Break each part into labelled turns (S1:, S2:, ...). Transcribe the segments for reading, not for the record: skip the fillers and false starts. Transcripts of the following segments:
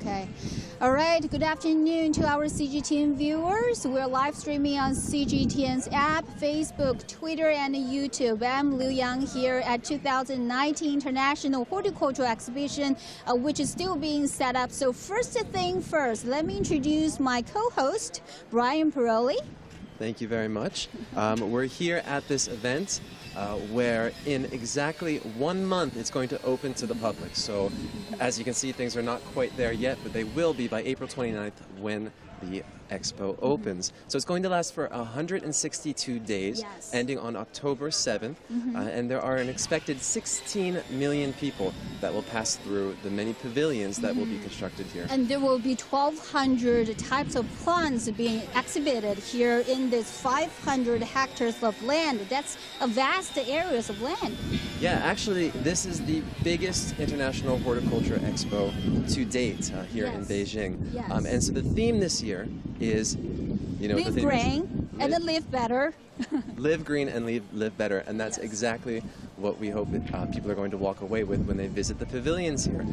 S1: Okay. All right. Good afternoon to our CGTN viewers. We're live streaming on CGTN's app, Facebook, Twitter, and YouTube. I'm Liu Yang here at 2019 International Horticulture Exhibition, which is still being set up. So first thing first, let me introduce my co-host, Bryan Pirolli.
S2: Thank you very much. We're here at this event where in exactly 1 month it's going to open to the public. So as you can see, things are not quite there yet, but they will be by April 29th when the expo opens. So it's going to last for 162 days,
S1: Yes.
S2: ending on October 7th. And there are an expected 16 million people that will pass through the many pavilions that will be constructed here.
S1: And there will be 1,200 types of plants being exhibited here in this 500 hectares of land. That's a vast areas of land.
S2: Yeah, actually, this is the biggest international horticulture expo to date here in
S1: Yes.
S2: Beijing.
S1: Yes.
S2: And so the theme this year is, you know,
S1: Live green and then live better.
S2: live green and live better, and that's
S1: Yes.
S2: exactly what we hope that people are going to walk away with when they visit the pavilions here.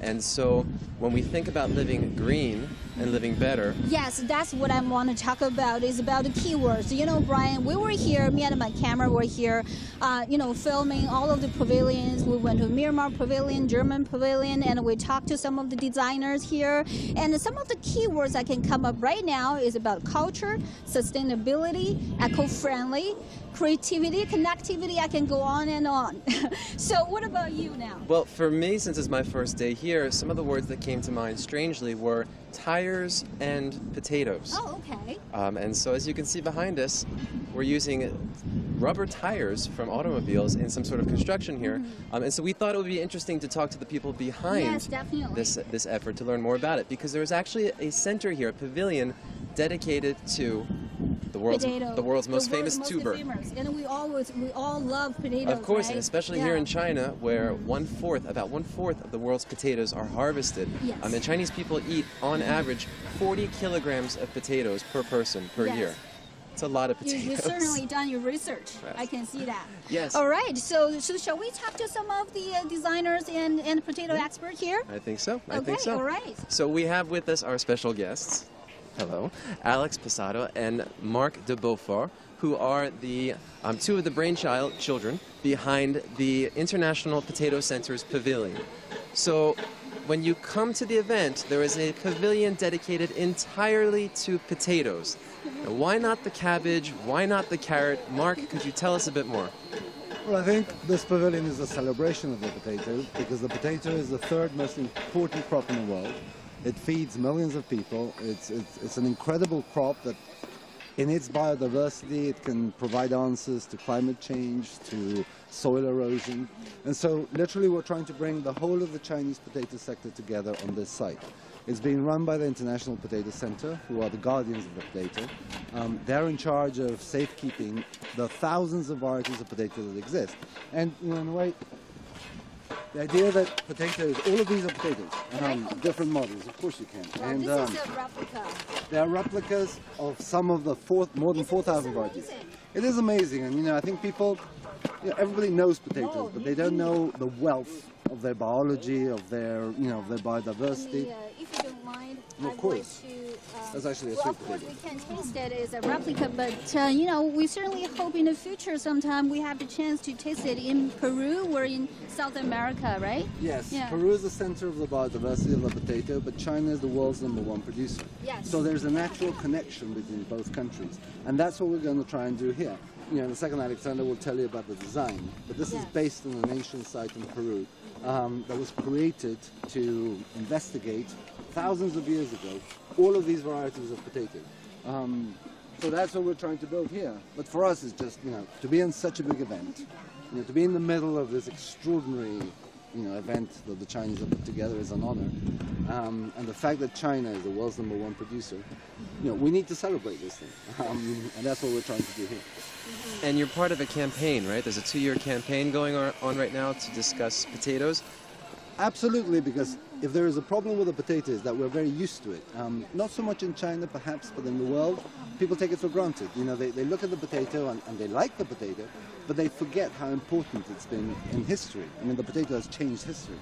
S2: And so when we think about living green and living better,
S1: Yes, that's what I want to talk about, is about the keywords. You know, Brian, we were here, me and my camera were here, filming all of the pavilions. We went to Miramar Pavilion, German Pavilion, and we talked to some of the designers here. And some of the keywords that can come up right now is about culture, sustainability, eco-friendly, creativity, connectivity. I can go on and on. So what about you now?
S2: well, for me, since it's my first day here, some of the words that came to mind strangely were tires and potatoes.
S1: Oh, okay.
S2: And so as you can see behind us, we're using rubber tires from automobiles in some sort of construction here. And so we thought it would be interesting to talk to the people behind
S1: Yes, definitely.
S2: this effort to learn more about it, because there's actually a center here, a pavilion dedicated to the world's most famous tuber.
S1: And we all love potatoes.
S2: Of course,
S1: right?
S2: and especially here in China, where about one fourth of the world's potatoes are harvested.
S1: Yes.
S2: And Chinese people eat, on average, 40 kilograms of potatoes per person per
S1: Yes.
S2: year. It's a lot of potatoes.
S1: You've certainly done your research.
S2: Yes.
S1: I can see that.
S2: Yes.
S1: All right. So shall we talk to some of the designers and potato experts here?
S2: I think so. I
S1: Okay.
S2: think so.
S1: All right.
S2: So we have with us our special guests. Hello, Alex Posado and Marc de Beaufort, who are the two of the children behind the International Potato Center's pavilion. So when you come to the event, there is a pavilion dedicated entirely to potatoes. Now, why not the cabbage? Why not the carrot? Marc, could you tell us a bit more?
S3: Well, I think this pavilion is a celebration of the potato, because the potato is the third most important crop in the world. It feeds millions of people. It's an incredible crop that, in its biodiversity, it can provide answers to climate change, to soil erosion. And so literally we're trying to bring the whole of the Chinese potato sector together on this site. It's being run by the International Potato Center, who are the guardians of the potato. They're in charge of safekeeping the thousands of varieties of potato that exist. And, you know, in a way, the idea that potatoes, all of these are potatoes, different models, of course you can.
S1: Well,
S3: And
S1: this is a replica.
S3: they are replicas of some of the more than 4,000 varieties.
S1: amazing.
S3: It is amazing, and I think people, everybody knows potatoes, but they don't know the wealth of their biology, of their, of their biodiversity.
S1: If you don't mind,
S3: Of
S1: I'd
S3: course.
S1: like to.
S3: That's actually a
S1: Well,
S3: sweet
S1: of course,
S3: potato.
S1: we can taste it as a replica, but we certainly hope in the future sometime we have the chance to taste it in Peru or in South America, right?
S3: Yes,
S1: Yeah.
S3: Peru is the center of the biodiversity of the potato, but China is the world's #1 producer.
S1: Yes.
S3: So there's a natural connection between both countries, and that's what we're going to try and do here. In a second, Alexander will tell you about the design, but this is
S1: Yes.
S3: based on an ancient site in Peru that was created to investigate thousands of years ago all of these varieties of potato. So that's what we're trying to build here. But for us, it's just, to be in such a big event, to be in the middle of this extraordinary, event that the Chinese have put together is an honor. And the fact that China is the world's #1 producer, we need to celebrate this thing. And that's what we're trying to do here.
S2: And you're part of a campaign, right? There's a 2-year campaign going on right now to discuss potatoes.
S3: Absolutely, because if there is a problem with the potato, is that we're very used to it. Not so much in China, perhaps, but in the world, people take it for granted. You know, they look at the potato and they like the potato, but they forget how important it's been in history. I mean, the potato has changed history.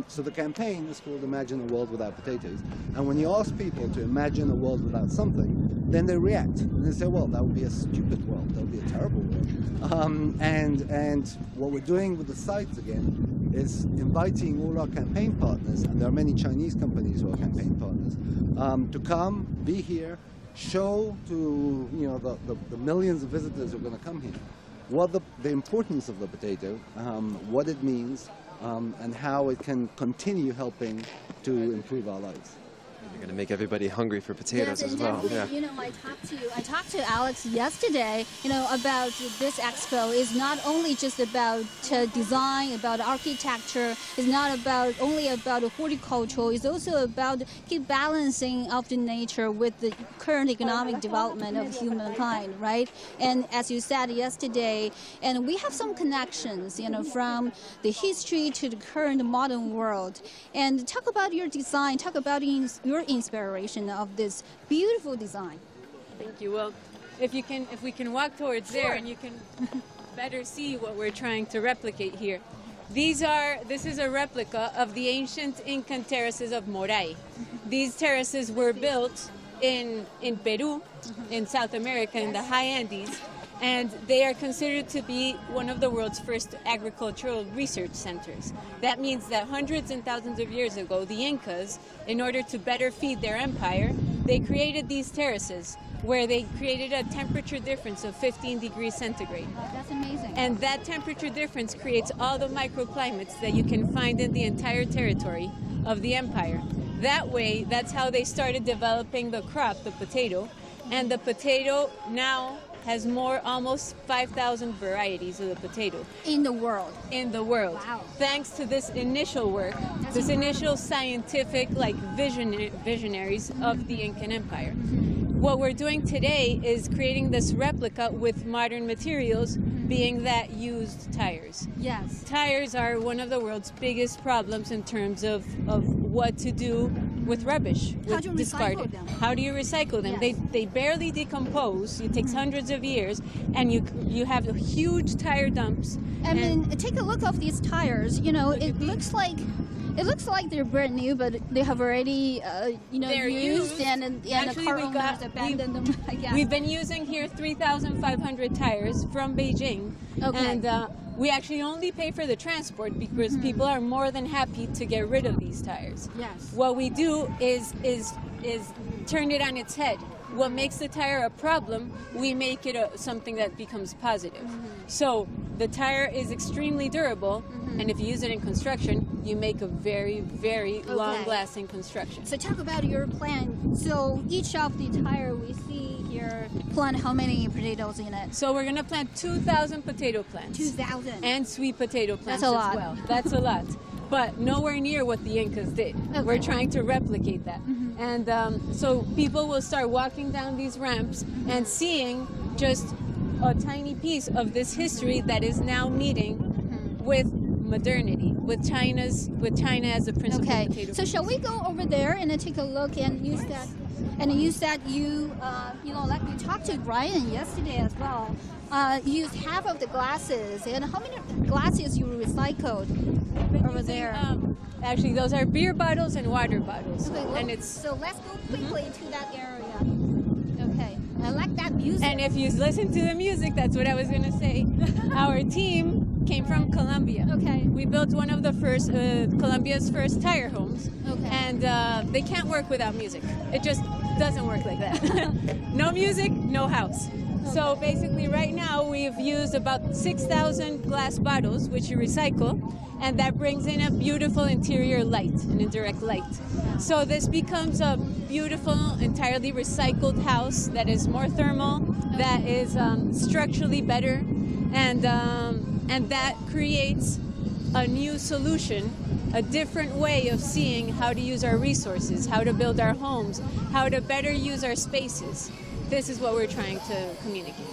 S3: So the campaign is called Imagine a World Without Potatoes. And when you ask people to imagine a world without something, then they react. And they say, well, that would be a stupid world. That would be a terrible world. And what we're doing with the sites again is inviting all our campaign partners, and there are many Chinese companies who are campaign partners, to come, be here, show to the millions of visitors who are going to come here what the importance of the potato, what it means, and how it can continue helping to improve our lives.
S2: You're going to make everybody hungry for potatoes as well.
S1: Yeah. You know, I talked to Alex yesterday, you know, about this expo. It's not only just about design, about architecture. It's not only about horticulture. It's also about keep balancing of the nature with the current economic development of humankind, right? And as you said yesterday, and we have some connections, you know, from the history to the current modern world. And talk about your design. Talk about your inspiration of this beautiful design.
S4: Thank you. Well, if we can walk towards there, and you can better see what we're trying to replicate here. This is a replica of the ancient Incan terraces of Moray. These terraces were built in Peru, in South America, in the high Andes, and they are considered to be one of the world's first agricultural research centers. That means that hundreds and thousands of years ago, the Incas, in order to better feed their empire, they created these terraces where they created a temperature difference of 15 degrees centigrade.
S1: That's amazing.
S4: And that temperature difference creates all the microclimates that you can find in the entire territory of the empire. That way, that's how they started developing the crop, the potato, and the potato now has almost 5,000 varieties of the potato.
S1: In the world.
S4: In the world.
S1: Wow.
S4: Thanks to this initial work, this initial scientific visionaries of the Incan Empire. What we're doing today is creating this replica with modern materials, being that used tires.
S1: Yes.
S4: Tires are one of the world's biggest problems in terms of what to do with rubbish,
S1: How do you recycle them?
S4: How do you recycle them?
S1: Yes.
S4: They barely decompose. It takes hundreds of years, and you have huge tire dumps.
S1: I mean, take a look of these tires. You know, it looks like they're brand new, but they have already,
S4: They're used.
S1: and
S4: Actually,
S1: the car owners abandoned them. I guess.
S4: We've been using here 3,500 tires from Beijing,
S1: Okay.
S4: and we actually only pay for the transport because people are more than happy to get rid of these tires.
S1: Yes.
S4: What we do is turn it on its head. What makes the tire a problem, we make it something that becomes positive. So the tire is extremely durable, and if you use it in construction, you make a very, very long-lasting construction.
S1: So talk about your plan. So each of the tire we see here plant how many potatoes in it?
S4: So we're going to plant 2,000 potato plants.
S1: 2,000.
S4: And sweet potato plants
S1: That's a
S4: as
S1: lot.
S4: well. That's a lot. But nowhere near what the Incas did.
S1: Okay.
S4: We're trying to replicate that. And so people will start walking down these ramps and seeing just a tiny piece of this history that is now meeting with modernity, with China as the principal potato.
S1: So shall we go over there and then take a look and use that? And you said like we talked to Bryan yesterday as well. You used half of the glasses. And how many glasses you recycled over there?
S4: Actually, those are beer bottles and water bottles.
S1: Okay, so let's go quickly to that area. Okay, I like that music.
S4: And if you listen to the music, that's what I was going to say. Our team came from Colombia.
S1: Okay.
S4: We built one of the first, Colombia's first tire homes.
S1: Okay.
S4: And they can't work without music. It just doesn't work like that. No music, no house. So basically right now we've used about 6,000 glass bottles, which you recycle, and that brings in a beautiful interior light, an indirect light. So this becomes a beautiful, entirely recycled house that is more thermal, that is structurally better, and that creates a new solution, a different way of seeing how to use our resources, how to build our homes, how to better use our spaces. This is what we're trying to communicate.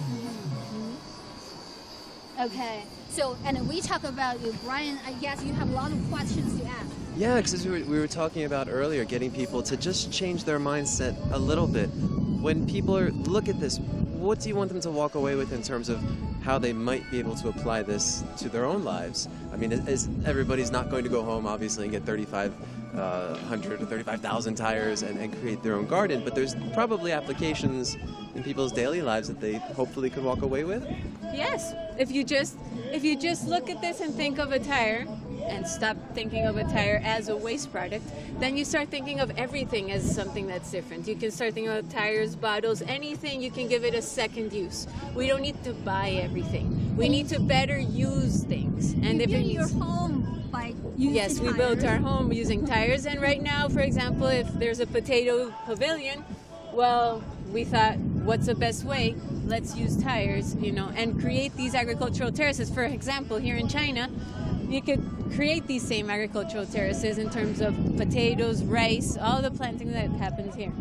S1: Okay. So, and we talk about you, Bryan. I guess you have a lot of questions to ask.
S2: Yeah, because we were talking about earlier, getting people to just change their mindset a little bit. When people look at this, what do you want them to walk away with in terms of how they might be able to apply this to their own lives? I mean, everybody's not going to go home, obviously, and get 3,500 or 35,000 tires and create their own garden, but there's probably applications in people's daily lives that they hopefully could walk away with?
S4: Yes, if you just look at this and think of a tire, and stop thinking of a tire as a waste product, then you start thinking of everything as something that's different. You can start thinking of tires, bottles, anything, you can give it a second use. We don't need to buy everything. We need to better use things. And
S1: you build your home by using
S4: Yes, we
S1: tires.
S4: built our home using tires, and right now, for example, if there's a potato pavilion, well, we thought, what's the best way? Let's use tires, and create these agricultural terraces. For example, here in China, you could create these same agricultural terraces in terms of potatoes, rice, all the planting that happens here.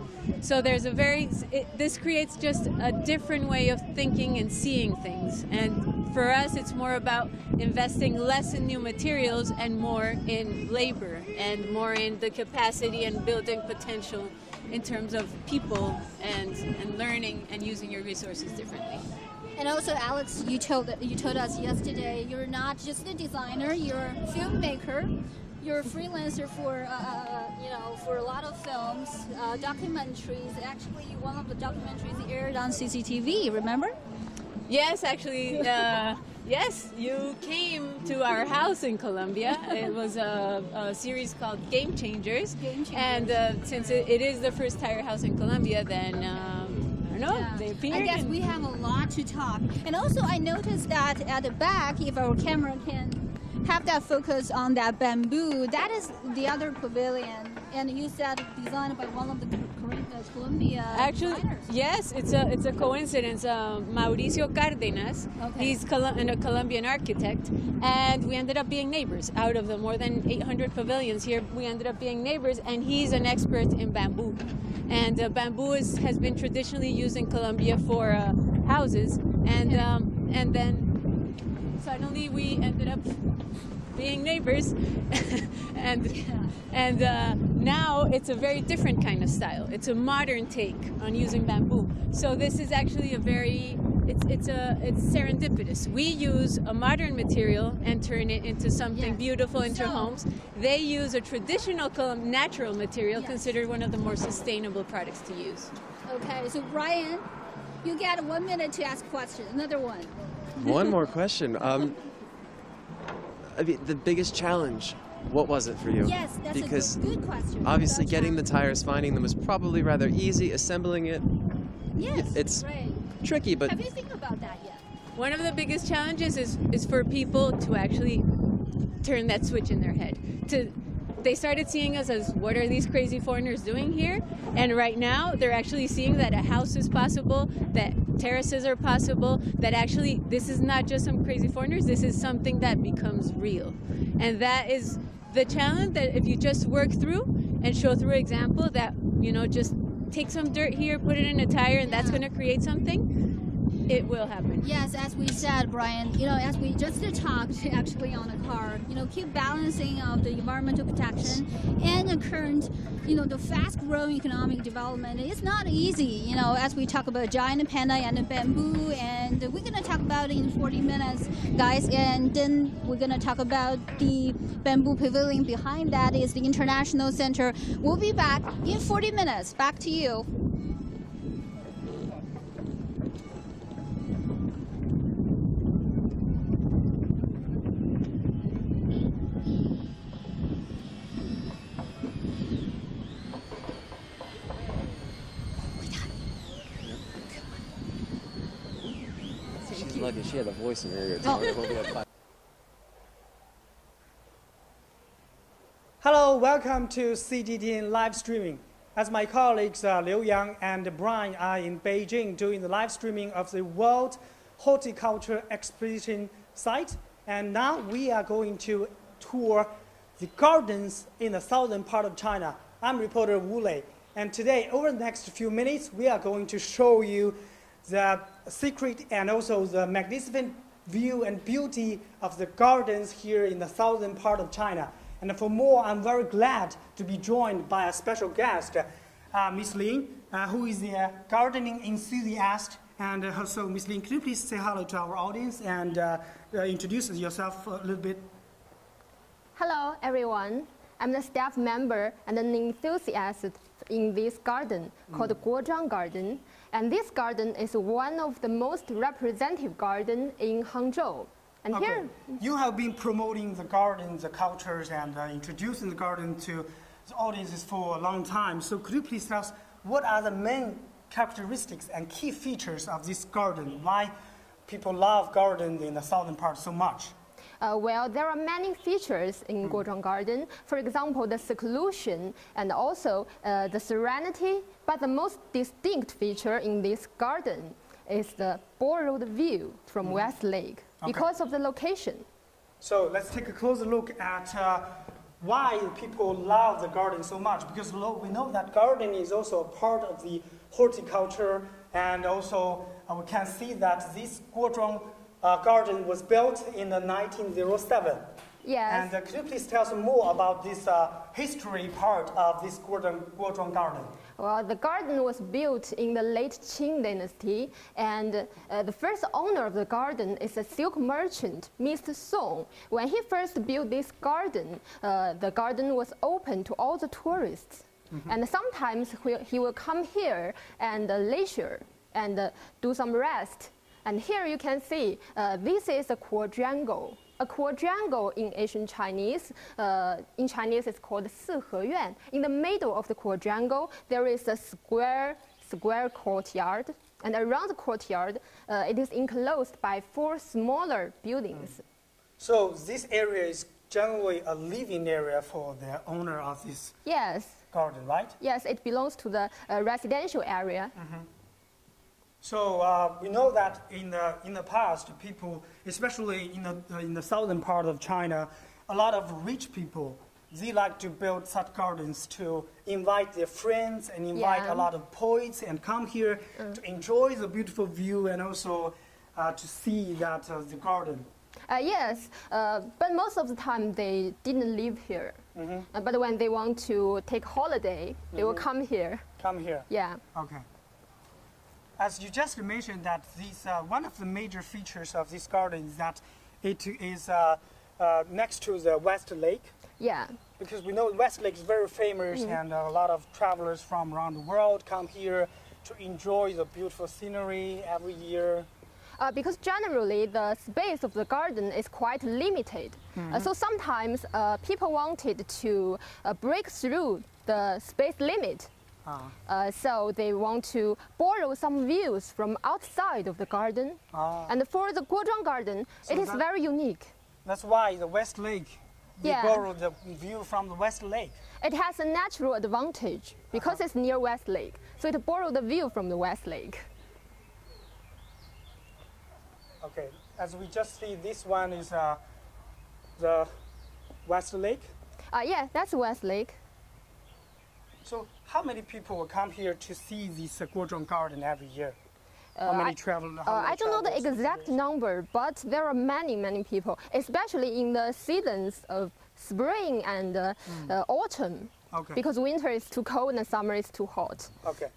S4: So there's this creates just a different way of thinking and seeing things. And for us, it's more about investing less in new materials and more in labor and more in the capacity and building potential in terms of people and learning and using your resources differently.
S1: And also, Alex, you told us yesterday you're not just a designer, you're a filmmaker. You're a freelancer for for a lot of films, documentaries. Actually, one of the documentaries aired on CCTV. Remember?
S4: Yes, actually, yes. You came to our house in Colombia. It was a series called Game Changers. And since it is the first tire house in Colombia, then. They appeared.
S1: I guess we have a lot to talk. And also, I noticed that at the back, if our camera can have that focus on that bamboo, that is the other pavilion. And you said designed by one of the Colombia
S4: Actually,
S1: designers.
S4: yes, it's a coincidence. Mauricio Cárdenas, he's a Colombian architect, and we ended up being neighbors. Out of the more than 800 pavilions here, we ended up being neighbors, and he's an expert in bamboo. And bamboo has been traditionally used in Colombia for houses, and then suddenly we ended up being neighbors, and now it's a very different kind of style. It's a modern take on using bamboo. So this is actually it's serendipitous. We use a modern material and turn it into something beautiful into homes. They use a traditional natural material, considered one of the more sustainable products to use.
S1: Okay, so Bryan, you get 1 minute to ask questions. Another one.
S2: One more question. I mean, the biggest challenge, what was it for you?
S1: Yes, that's
S2: because
S1: a good question.
S2: Obviously, getting the tires, finding them was probably rather easy. Assembling it, it's tricky, but...
S1: Have you think about that yet?
S4: One of the biggest challenges is for people to actually turn that switch in their head. They started seeing us as, what are these crazy foreigners doing here? And right now, they're actually seeing that a house is possible, that terraces are possible, that actually this is not just some crazy foreigners, this is something that becomes real. And that is the challenge, that if you just work through and show through example that, just take some dirt here, put it in a tire, and that's going to create something, it will happen.
S1: Yes, as we said, Bryan, as we just talked actually on the car, keep balancing of the environmental protection and the current, the fast-growing economic development. It's not easy, as we talk about giant panda and the bamboo, and we're going to talk about it in 40 minutes, guys, and then we're going to talk about the bamboo pavilion. Behind that is the International Center. We'll be back in 40 minutes. Back to you.
S2: She's lucky she had a voice in her ear. We'll be up.
S5: Hello, welcome to CGTN live streaming. As my colleagues Liu Yang and Bryan are in Beijing doing the live streaming of the World Horticulture Exhibition site, and now we are going to tour the gardens in the southern part of China. I'm reporter Wu Lei, and today, over the next few minutes, we are going to show you the secret and also the magnificent view and beauty of the gardens here in the southern part of China. And for more, I'm very glad to be joined by a special guest, Miss Lin, who is a gardening enthusiast. And so, Miss Lin, could you please say hello to our audience and introduce yourself a little bit?
S6: Hello, everyone. I'm the staff member and an enthusiast in this garden called Guo Zhuang Garden. And this garden is one of the most representative gardens in Hangzhou. And here,
S5: you have been promoting the garden, the cultures, and introducing the garden to the audiences for a long time. So could you please tell us what are the main characteristics and key features of this garden? Why people love gardens in the southern part so much?
S6: Well, there are many features in Guo Zhuang Garden. For example, the seclusion and also the serenity. But the most distinct feature in this garden is the borrowed view from West Lake because of the location.
S5: So let's take a closer look at why people love the garden so much. Because we know that gardening is also a part of the horticulture, and also we can see that this Guo Zhuang garden was built in 1907.
S6: Yes.
S5: And could you please tell us more about this history part of this Guo Zhuang garden?
S6: Well, the garden was built in the late Qing dynasty, and the first owner of the garden is a silk merchant, Mr. Song. When he first built this garden, the garden was open to all the tourists. And sometimes he will come here and leisure and do some rest. And here you can see, this is a quadrangle. A quadrangle in ancient Chinese, in Chinese it's called 四合院. In the middle of the quadrangle, there is a square courtyard. And around the courtyard, it is enclosed by 4 smaller buildings.
S5: So this area is generally a living area for the owner of this garden, right?
S6: Yes, it belongs to the residential area.
S5: So we know that in the past, people, especially in the southern part of China, a lot of rich people, they like to build such gardens to invite their friends and invite a lot of poets and come here to enjoy the beautiful view and also to see that the garden.
S6: Yes, but most of the time they didn't live here. But when they want to take holiday, they will come here.
S5: Come here.
S6: Yeah.
S5: Okay. As you just mentioned, that this one of the major features of this garden is that it is next to the West Lake.
S6: Yeah.
S5: Because we know West Lake is very famous, and a lot of travelers from around the world come here to enjoy the beautiful scenery every year.
S6: Because generally the space of the garden is quite limited. So sometimes people wanted to break through the space limit. So they want to borrow some views from outside of the garden. And for the Guo Zhuang garden, it is very unique.
S5: That's why the West Lake, they borrow the view from the West Lake.
S6: It has a natural advantage because it's near West Lake. So it borrowed the view from the West Lake.
S5: Okay, as we just see, this one is the West Lake.
S6: Yeah, that's West Lake.
S5: So how many people will come here to see this Guo Zhuang garden every year? How many travelers?
S6: I don't know the exact number, but there are many people, especially in the seasons of spring and autumn. Because winter is too cold and summer is too hot.
S5: Okay.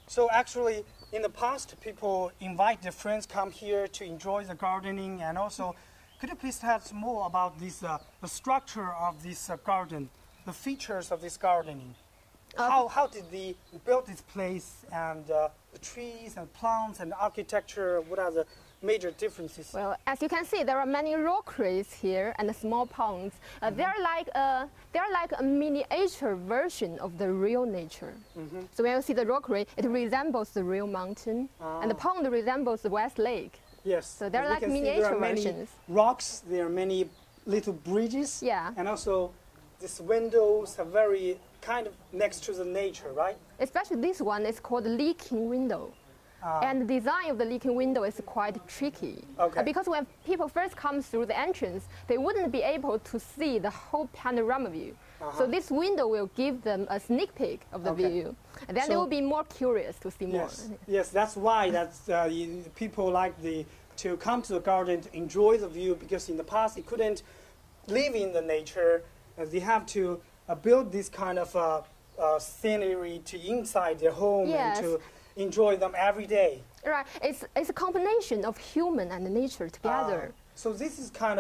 S5: So actually, in the past, people invite their friends come here to enjoy the gardening, and also, could you please tell us more about this, the structure of this garden, the features of this gardening? How did they build this place, and the trees and plants and architecture? What are the major differences?
S6: Well, as you can see, there are many rockeries here and small ponds. They're like a miniature version of the real nature. So when you see the rockery, it resembles the real mountain, and the pond resembles the West Lake.
S5: Yes.
S6: So they're like miniature versions.
S5: Rocks. There are many little bridges.
S6: Yeah.
S5: And also, these windows are very kind of next to the nature, right?
S6: Especially this one is called leaking window. And the design of the leaking window is quite tricky. Because when people first come through the entrance, they wouldn't be able to see the whole panorama view. So this window will give them a sneak peek of the view. And then they will be more curious to see more.
S5: Yes, that's why people like to come to the garden to enjoy the view, because in the past they couldn't live in the nature they have to build this kind of scenery to inside their home
S6: Yes.
S5: and to enjoy them every day.
S6: Right. It's a combination of human and nature together.
S5: So this is kind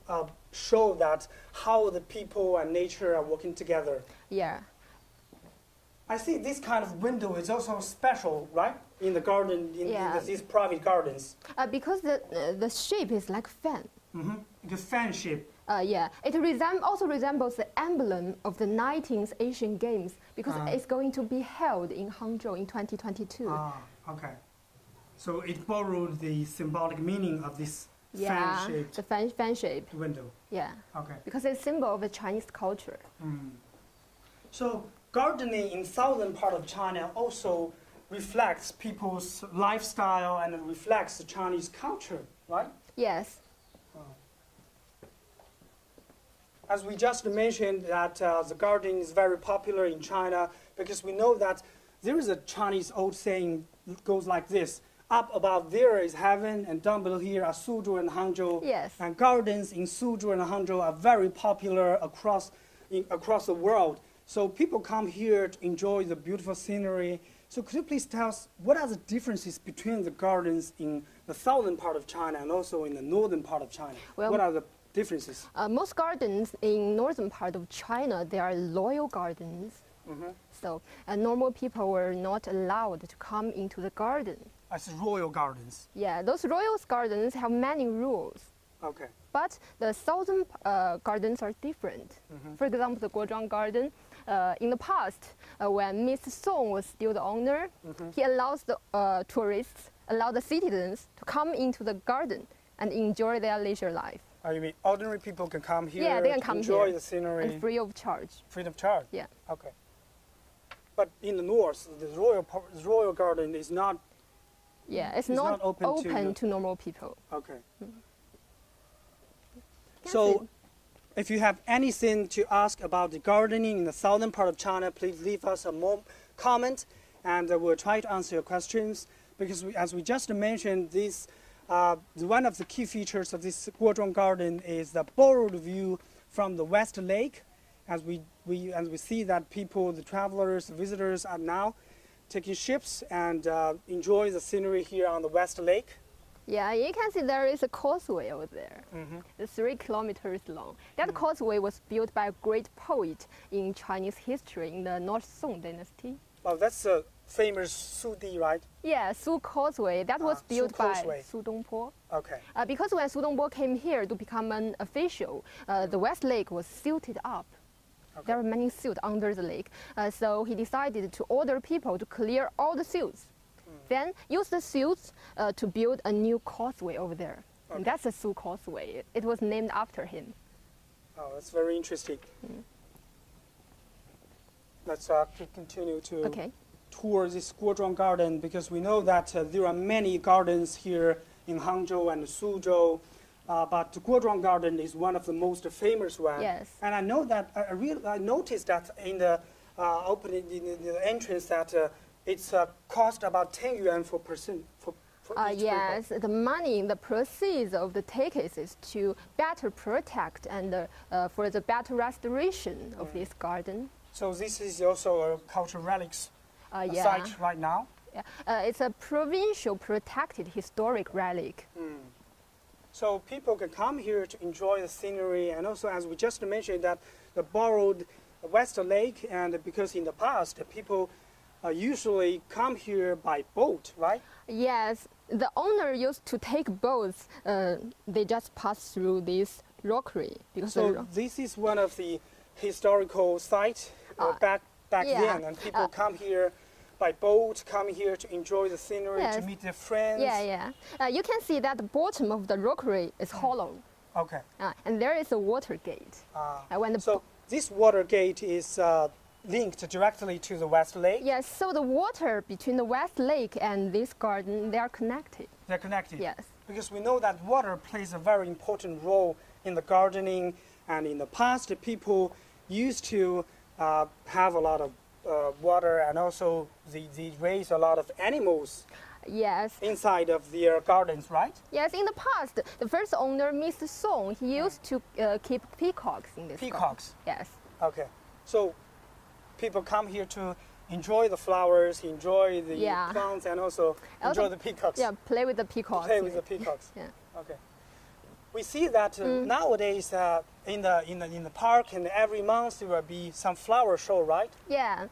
S5: of show that how the people and nature are working together.
S6: Yeah.
S5: I see this kind of window is also special, right? In the garden, in these private gardens.
S6: Because the shape is like fan.
S5: The fan shape.
S6: Yeah, it also resembles the emblem of the 19th Asian Games because it's going to be held in Hangzhou in 2022.
S5: Okay. So it borrowed the symbolic meaning of this fan-shaped
S6: the fan-shaped
S5: window.
S6: Yeah.
S5: Okay.
S6: Because it's a symbol of the Chinese culture.
S5: So gardening in southern part of China also reflects people's lifestyle and it reflects the Chinese culture, right?
S6: Yes.
S5: As we just mentioned that the gardening is very popular in China because we know that there is a Chinese old saying that goes like this: up above there is heaven and down below here are Suzhou and Hangzhou.
S6: Yes.
S5: And gardens in Suzhou and Hangzhou are very popular across the world. So people come here to enjoy the beautiful scenery. So could you please tell us what are the differences between the gardens in the southern part of China and also in the northern part of China?
S6: Well,
S5: what are the differences?
S6: Most gardens in northern part of China, they are royal gardens. So normal people were not allowed to come into the garden.
S5: As royal gardens.
S6: Yeah, those royal gardens have many rules.
S5: Okay.
S6: But the southern gardens are different. For example, the Guo Zhuang Garden, in the past, when Mr. Song was still the owner, he allows the tourists, allow the citizens to come into the garden and enjoy their leisure life.
S5: Oh, you mean ordinary people can come here
S6: Yeah, they can
S5: to
S6: come
S5: enjoy
S6: here
S5: the scenery
S6: and free of charge.
S5: free of charge?
S6: Yeah.
S5: Okay. But in the north, the royal garden is not.
S6: Yeah, it's
S5: It's
S6: not
S5: not open
S6: to normal people.
S5: Okay. So, if you have anything to ask about the gardening in the southern part of China, please leave us a comment, and we'll try to answer your questions. Because as we just mentioned, this one of the key features of this Guo Zhuang Garden is the borrowed view from the West Lake. As we see that people, the travelers, the visitors are now taking ships and enjoy the scenery here on the West Lake.
S6: Yeah, you can see there is a causeway over there. It's 3 kilometers long. That causeway was built by a great poet in Chinese history in the North Song dynasty.
S5: Oh, that's a famous Su Di, right?
S6: Yeah, Su Causeway. That was built by
S5: Causeway.
S6: Su Dongpo.
S5: Okay.
S6: Because when Su Dongpo came here to become an official, the West Lake was silted up.
S5: Okay.
S6: There were many silt under the lake. So he decided to order people to clear all the silts. Then use the silts to build a new causeway over there.
S5: Okay.
S6: And that's the Su Causeway. It was named after him.
S5: Oh, that's very interesting. Let's continue to tour this Guo Zhuang Garden because we know that there are many gardens here in Hangzhou and Suzhou. But the Guo Zhuang Garden is one of the most famous ones.
S6: Yes.
S5: And I know that I noticed that in the opening, in the entrance, that it's cost about 10 yuan for person for each
S6: Yes, the money, the proceeds of the tickets is to better protect and for the better restoration of this garden.
S5: So this is also a cultural relics site right now.
S6: Yeah. It's a provincial protected historic relic.
S5: So people can come here to enjoy the scenery, and also, as we just mentioned, that the borrowed West Lake, and because in the past people usually come here by boat, right?
S6: Yes, the owner used to take boats. They just pass through this rockery because
S5: So this is one of the historical sites back then, and people come here by boat, come here to enjoy the scenery, to meet their friends.
S6: Yeah. You can see that the bottom of the rockery is hollow.
S5: Okay.
S6: And there is a water gate.
S5: So this water gate is linked directly to the West Lake?
S6: Yes, so the water between the West Lake and this garden, they are connected.
S5: They're connected?
S6: Yes.
S5: Because we know that water plays a very important role in the gardening, and in the past people used to have a lot of water, and also they raise a lot of animals.
S6: Yes.
S5: inside of their gardens, right?
S6: Yes, in the past, the first owner, Mr. Song, he used to keep peacocks in this
S5: Peacocks?
S6: garden. Yes.
S5: Okay. So people come here to enjoy the flowers, enjoy the plants, and also enjoy the peacocks.
S6: Yeah, play with the peacocks.
S5: Play with the peacocks.
S6: Yeah.
S5: Okay. We see that nowadays in the park, and every month there will be some flower show, right?
S6: Yeah.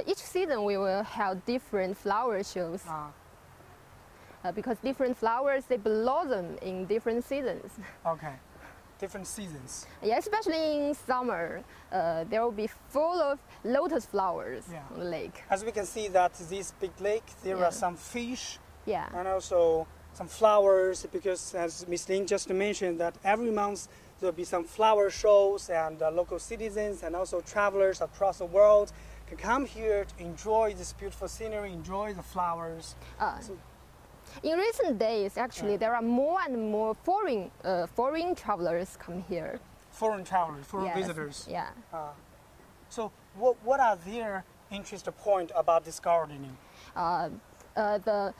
S6: Each season we will have different flower shows. Because different flowers, they blossom in different seasons.
S5: Okay. Different seasons.
S6: Yeah, especially in summer, there will be full of lotus flowers on the lake.
S5: As we can see that this big lake, there are some fish and also some flowers, because as Ms. Lin just mentioned, that every month there will be some flower shows, and local citizens and also travelers across the world can come here to enjoy this beautiful scenery, enjoy the flowers.
S6: In recent days, actually, there are more and more foreign travelers come here.
S5: Foreign travelers, foreign visitors.
S6: Yeah.
S5: So what are their interest point about this gardening?
S6: The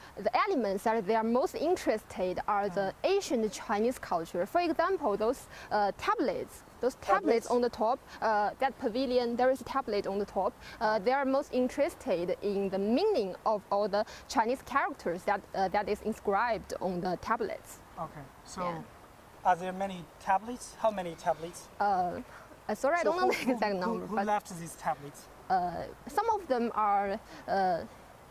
S6: elements that they are most interested are the ancient Chinese culture. For example, those tablets on the top, that pavilion, there is a tablet on the top. They are most interested in the meaning of all the Chinese characters that is inscribed on the tablets.
S5: Okay, so are there many tablets? How many tablets?
S6: Sorry, I don't know the exact number.
S5: Who left these tablets?
S6: Some of them are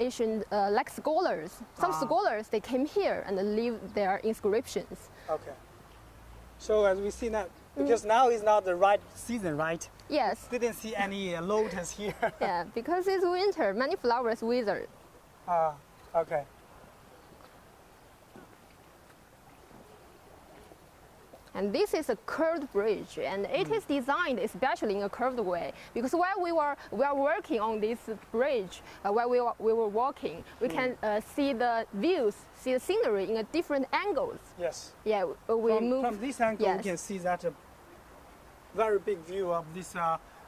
S6: Asian, like scholars. Some scholars, they came here and leave their inscriptions.
S5: Okay. So as we see now, because now is not the right season, right?
S6: Yes.
S5: Didn't see any lotus here.
S6: Yeah, because it's winter, many flowers wither.
S5: Okay.
S6: And this is a curved bridge, and it is designed especially in a curved way. Because while we are working on this bridge, while we were walking, we can see the views, see the scenery in a different angles.
S5: Yes.
S6: Yeah,
S5: from this angle, we can see that a very big view of this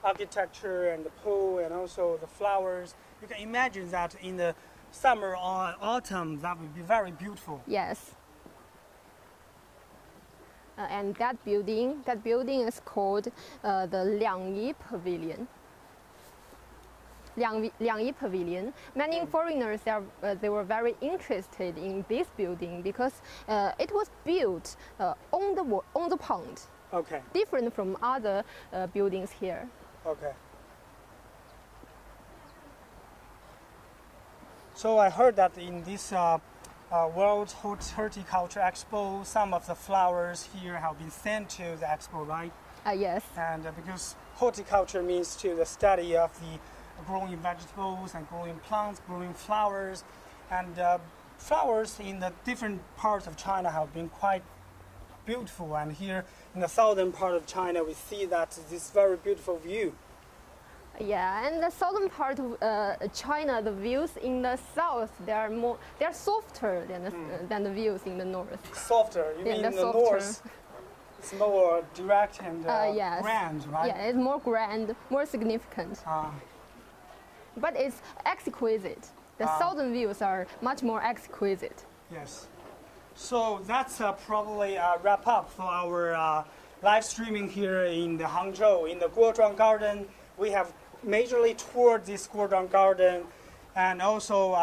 S5: architecture and the pool and also the flowers. You can imagine that in the summer or autumn, that would be very beautiful.
S6: Yes. And that building is called the Liangyi Pavilion. Liangyi Pavilion. Many foreigners they were very interested in this building because it was built on the pond.
S5: Okay.
S6: Different from other buildings here.
S5: Okay. So I heard that in this World Horticulture Expo, some of the flowers here have been sent to the expo, right?
S6: Yes.
S5: And because horticulture means to the study of the growing vegetables and growing plants, growing flowers, and flowers in the different parts of China have been quite beautiful. And here in the southern part of China, we see that this very beautiful view.
S6: Yeah, and the southern part of China, the views in the south, they're softer than the views in the north.
S5: Softer? You mean in the north? It's more direct and grand, right?
S6: Yeah, it's more grand, more significant. But it's exquisite. The southern views are much more exquisite.
S5: Yes. So that's probably a wrap up for our live streaming here in the Hangzhou, in the Guo Zhuang Garden. We have majorly toured this Guo Zhuang Garden, and also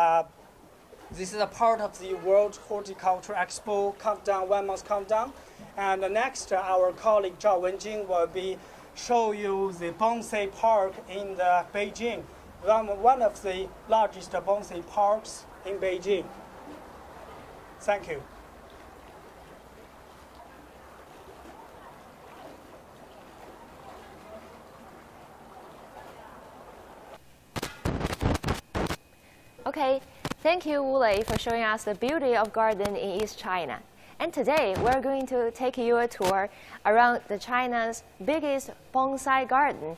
S5: this is a part of the World Horticulture Expo countdown, 1 month countdown. And next, our colleague Zhao Wenjing will show you the bonsai park in the Beijing, one of the largest bonsai parks in Beijing. Thank you.
S7: Okay, thank you, Wu Lei, for showing us the beauty of garden in East China. And today, we're going to take you a tour around China's biggest bonsai garden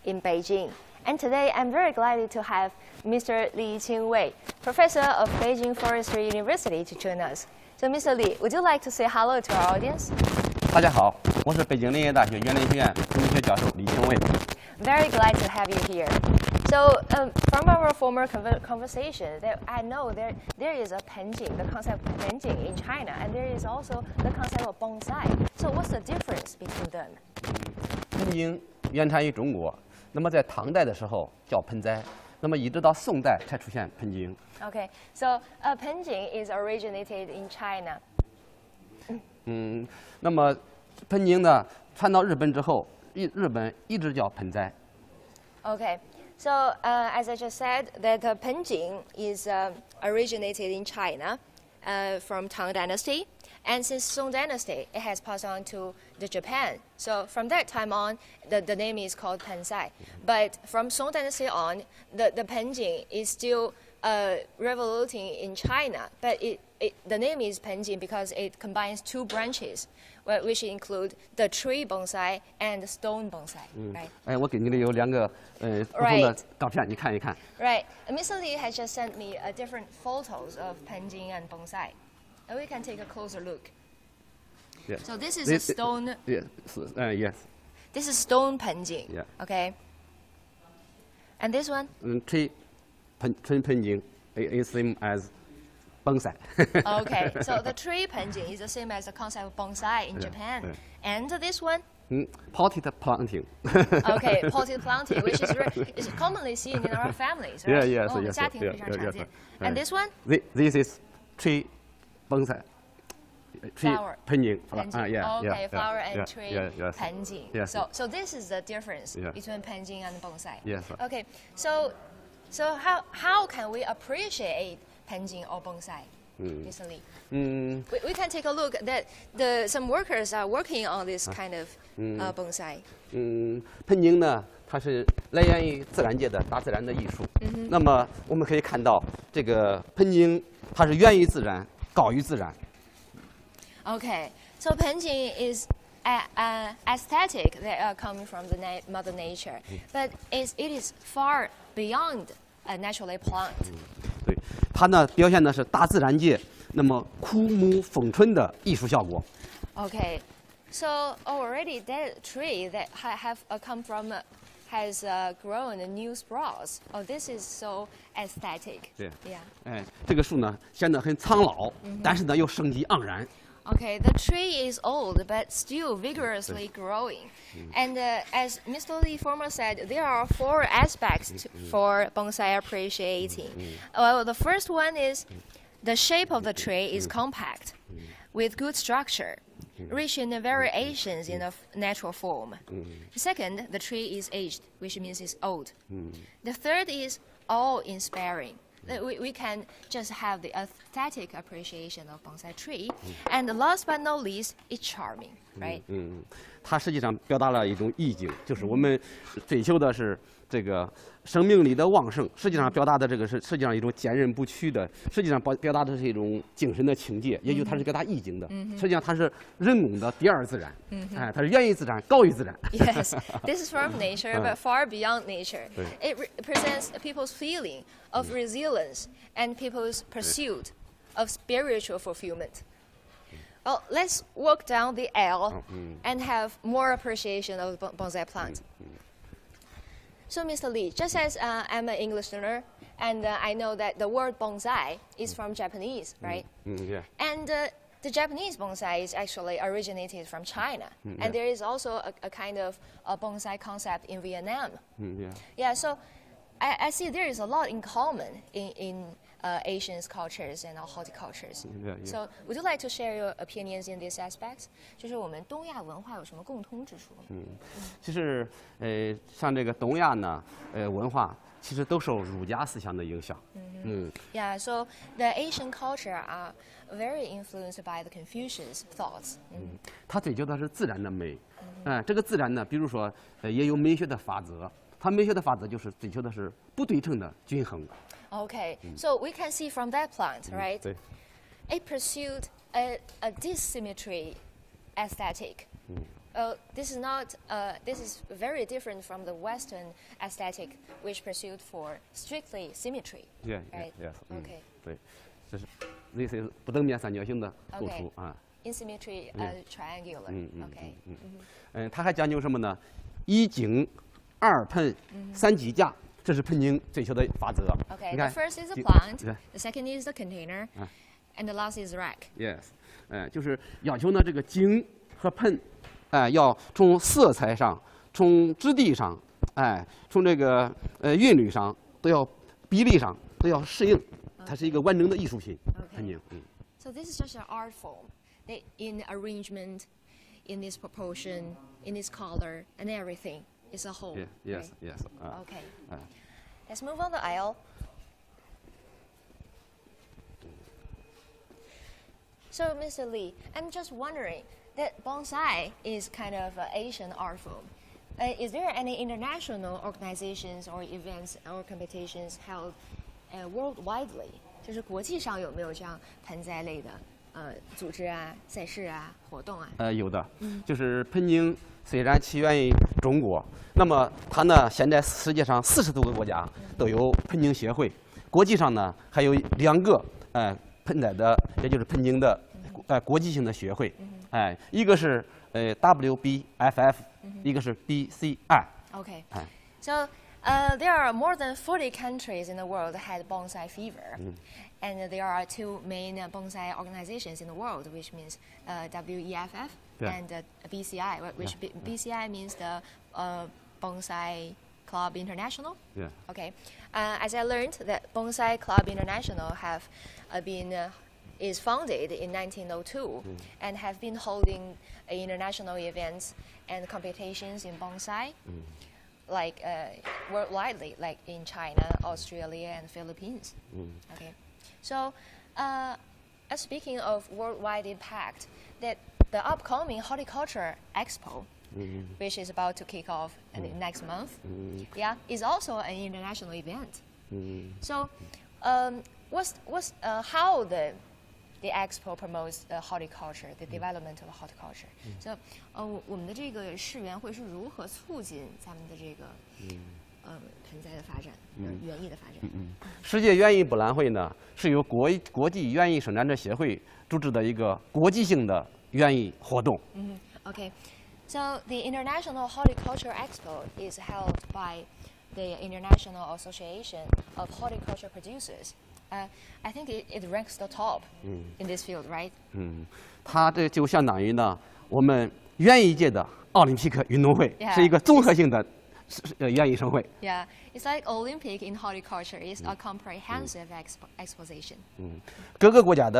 S7: in Beijing. And today, I'm very glad to have Mr. Li Qingwei, professor of Beijing Forestry University, to join us. So, Mr. Li, would you like to say hello to our audience?
S8: 大家好，我是北京林业大学园林学院土木学教授李清伟。
S7: Very glad to have you here. So from our former conversation, I know there is a penjing, the concept of penjing in China, and there is also the concept of bonsai. So what's the difference between them?
S8: 盆景原产于中国，那么在唐代的时候叫盆栽，那么一直到宋代才出现盆景。
S7: Okay, so penjing is originated in China.
S8: 那么盆景呢传到日本之后，日本一直叫盆栽。
S7: Okay. So as I just said, that penjing is originated in China from Tang Dynasty, and since Song Dynasty, it has passed on to the Japan. So from that time on, the name is called pensai. But from Song Dynasty on, the penjing is still revoluting in China, but the name is penjing because it combines two branches, which include the tree bonsai and the stone bonsai, right?
S8: 哎，我给你的有2个不同的照片，你看一看。
S7: Right. Mr. Li has just sent me different photos of penjing and bonsai. And we can take a closer look.
S8: Yeah.
S7: So this is a stone.
S8: Yes. Yes.
S7: This is stone penjing.
S8: Yeah.
S7: Okay. And this one?
S8: Tree penjing is same as bonsai.
S7: Okay. So the tree penjing is the same as the concept of bonsai in Japan.
S8: Yeah.
S7: And this one?
S8: Potted planting.
S7: Okay, potted planting, which is commonly seen in our families, right?
S8: Yes.
S7: 家庭非常常见。And this one?
S8: This is tree bonsai. Tree
S7: Flower.
S8: penjing.
S7: Okay, flower and tree penjing.
S8: Yes.
S7: So this is the difference between penjing and bonsai.
S8: Yes.
S7: Okay, so how can we appreciate penjing or bonsai? Mr. Li? We can take a look that some workers are working on this kind of bonsai.
S8: 盆景呢，它是来源于自然界的大自然的艺术。那么我们可以看到，这个盆景它是源于自然，高于自然。
S7: Okay, so penjing is aesthetic that are coming from the Mother Nature, but it is far beyond a naturally plant.
S8: 对，它呢表现的是大自然界那么枯木逢春的艺术效果。
S7: Okay, so already that tree that come from has grown new sprouts. Oh, this is so aesthetic.
S8: Yeah.
S7: Yeah.
S8: 哎，这个树呢显得很苍老，但是呢又生机盎然。
S7: Okay, the tree is old but still vigorously growing. And as Mr. Li former said, there are 4 aspects for bonsai appreciating. Well, the first one is the shape of the tree is compact, with good structure, rich in the variations in a natural form. Second, the tree is aged, which means it's old. The third is awe-inspiring. We can just have the aesthetic appreciation of bonsai tree. And last but not least, it's charming, right?
S8: 它实际上表达了一种意境，就是我们追求的是这个生命力的旺盛，实际上表达的这个是实际上一种坚韧不屈的，实际上表达的是一种精神的境界，也就它是表达意境的。实际上它是人工的第二自然，哎，它是源于自然，高于自然。
S7: Yes, this is from nature, but far beyond nature. It represents people's feeling of resilience and people's pursuit of spiritual fulfillment. Well, let's walk down the aisle and have more appreciation of the bonsai plant. So, Mr. Li, just as I'm an English learner, and I know that the word bonsai is from Japanese, right?
S8: Yeah.
S7: And the Japanese bonsai is actually originated from China. And there is also a kind of a bonsai concept in Vietnam. Yeah, so I see there is a lot in common in Asian cultures and horticultures. So would you like to share your opinions in these aspects? 就是我们东亚文化有什么共通之处？
S8: 其实像这个东亚呢，文化其实都受儒家思想的影响。
S7: Yeah, so the Asian culture are very influenced by the Confucius thoughts.
S8: 它追求的是自然的美。这个自然呢，比如说也有美学的法则。它美学的法则就是追求的是不对称的均衡。
S7: Okay, so we can see from that plant, right? It pursued a dissymmetry aesthetic. This is not. This is very different from the Western aesthetic, which pursued for strictly symmetry.
S8: Yeah,
S7: right?
S8: Yes.
S7: Okay.
S8: 对，这是this is 不等面三角形的构图啊。
S7: Insymmetry, triangular. Okay.
S8: 它还讲究什么呢？一茎、二盆、三基架，这是喷井追求的法则。
S7: Okay,
S8: 你
S7: the
S8: 看
S7: first is the plant, the second is the container, and the last is the rack.
S8: Yes, 就是要求呢这个井和喷，要从色彩上、从质地上，从这个韵律上都要比例上都要适应，它是一个完整的艺术品。喷井。
S7: So this is just an art form. That in arrangement, in this proportion, in this color, and everything is a whole.
S8: Yes.
S7: Okay. Let's move on the aisle. So, Mr. Li, I'm just wondering that bonsai is kind of an Asian art form. Is there any international organizations or events or competitions held worldwidely? 就是国际上有没有这样盆栽类的组织啊、赛事啊、活动啊？
S8: 有的，就是喷井虽然起源于中国，那么它呢现在世界上40多个国家都有喷井协会，国际上呢还有2个喷栽的，也就是喷井的国际性的学会，一个是WBFF，一个是 BCI。Okay.
S7: So there are more than 40 countries in the world that had bonsai fever, and there are 2 main bonsai organizations in the world, which means WEFF and BCI, which BCI means the Bonsai Club International. Okay. As I learned, that Bonsai Club International is founded in 1902 and have been holding international events and competitions in bonsai, like worldwide, like in China, Australia, and Philippines. Okay, so speaking of worldwide impact, that the upcoming Horticulture Expo, which is about to kick off next month, is also an international event. So, how the expo promotes the horticulture, the development of horticulture. So, 我们的这个世园会是如何促进咱们的这个盆栽的发展，园艺的发展？
S8: 世界园艺博览会呢，是由国际园艺生产者协会组织的一个国际性的园艺活动。
S7: Okay, so the International Horticulture Expo is held by the International Association of Horticulture Producers. I think it ranks the top in this field, right?
S8: 它这就相当于呢，我们园艺界的奥林匹克运动会，是一个综合性的园艺盛会。
S7: Yeah, it's like Olympic in horticulture. It's a comprehensive exposition.
S8: 各个国家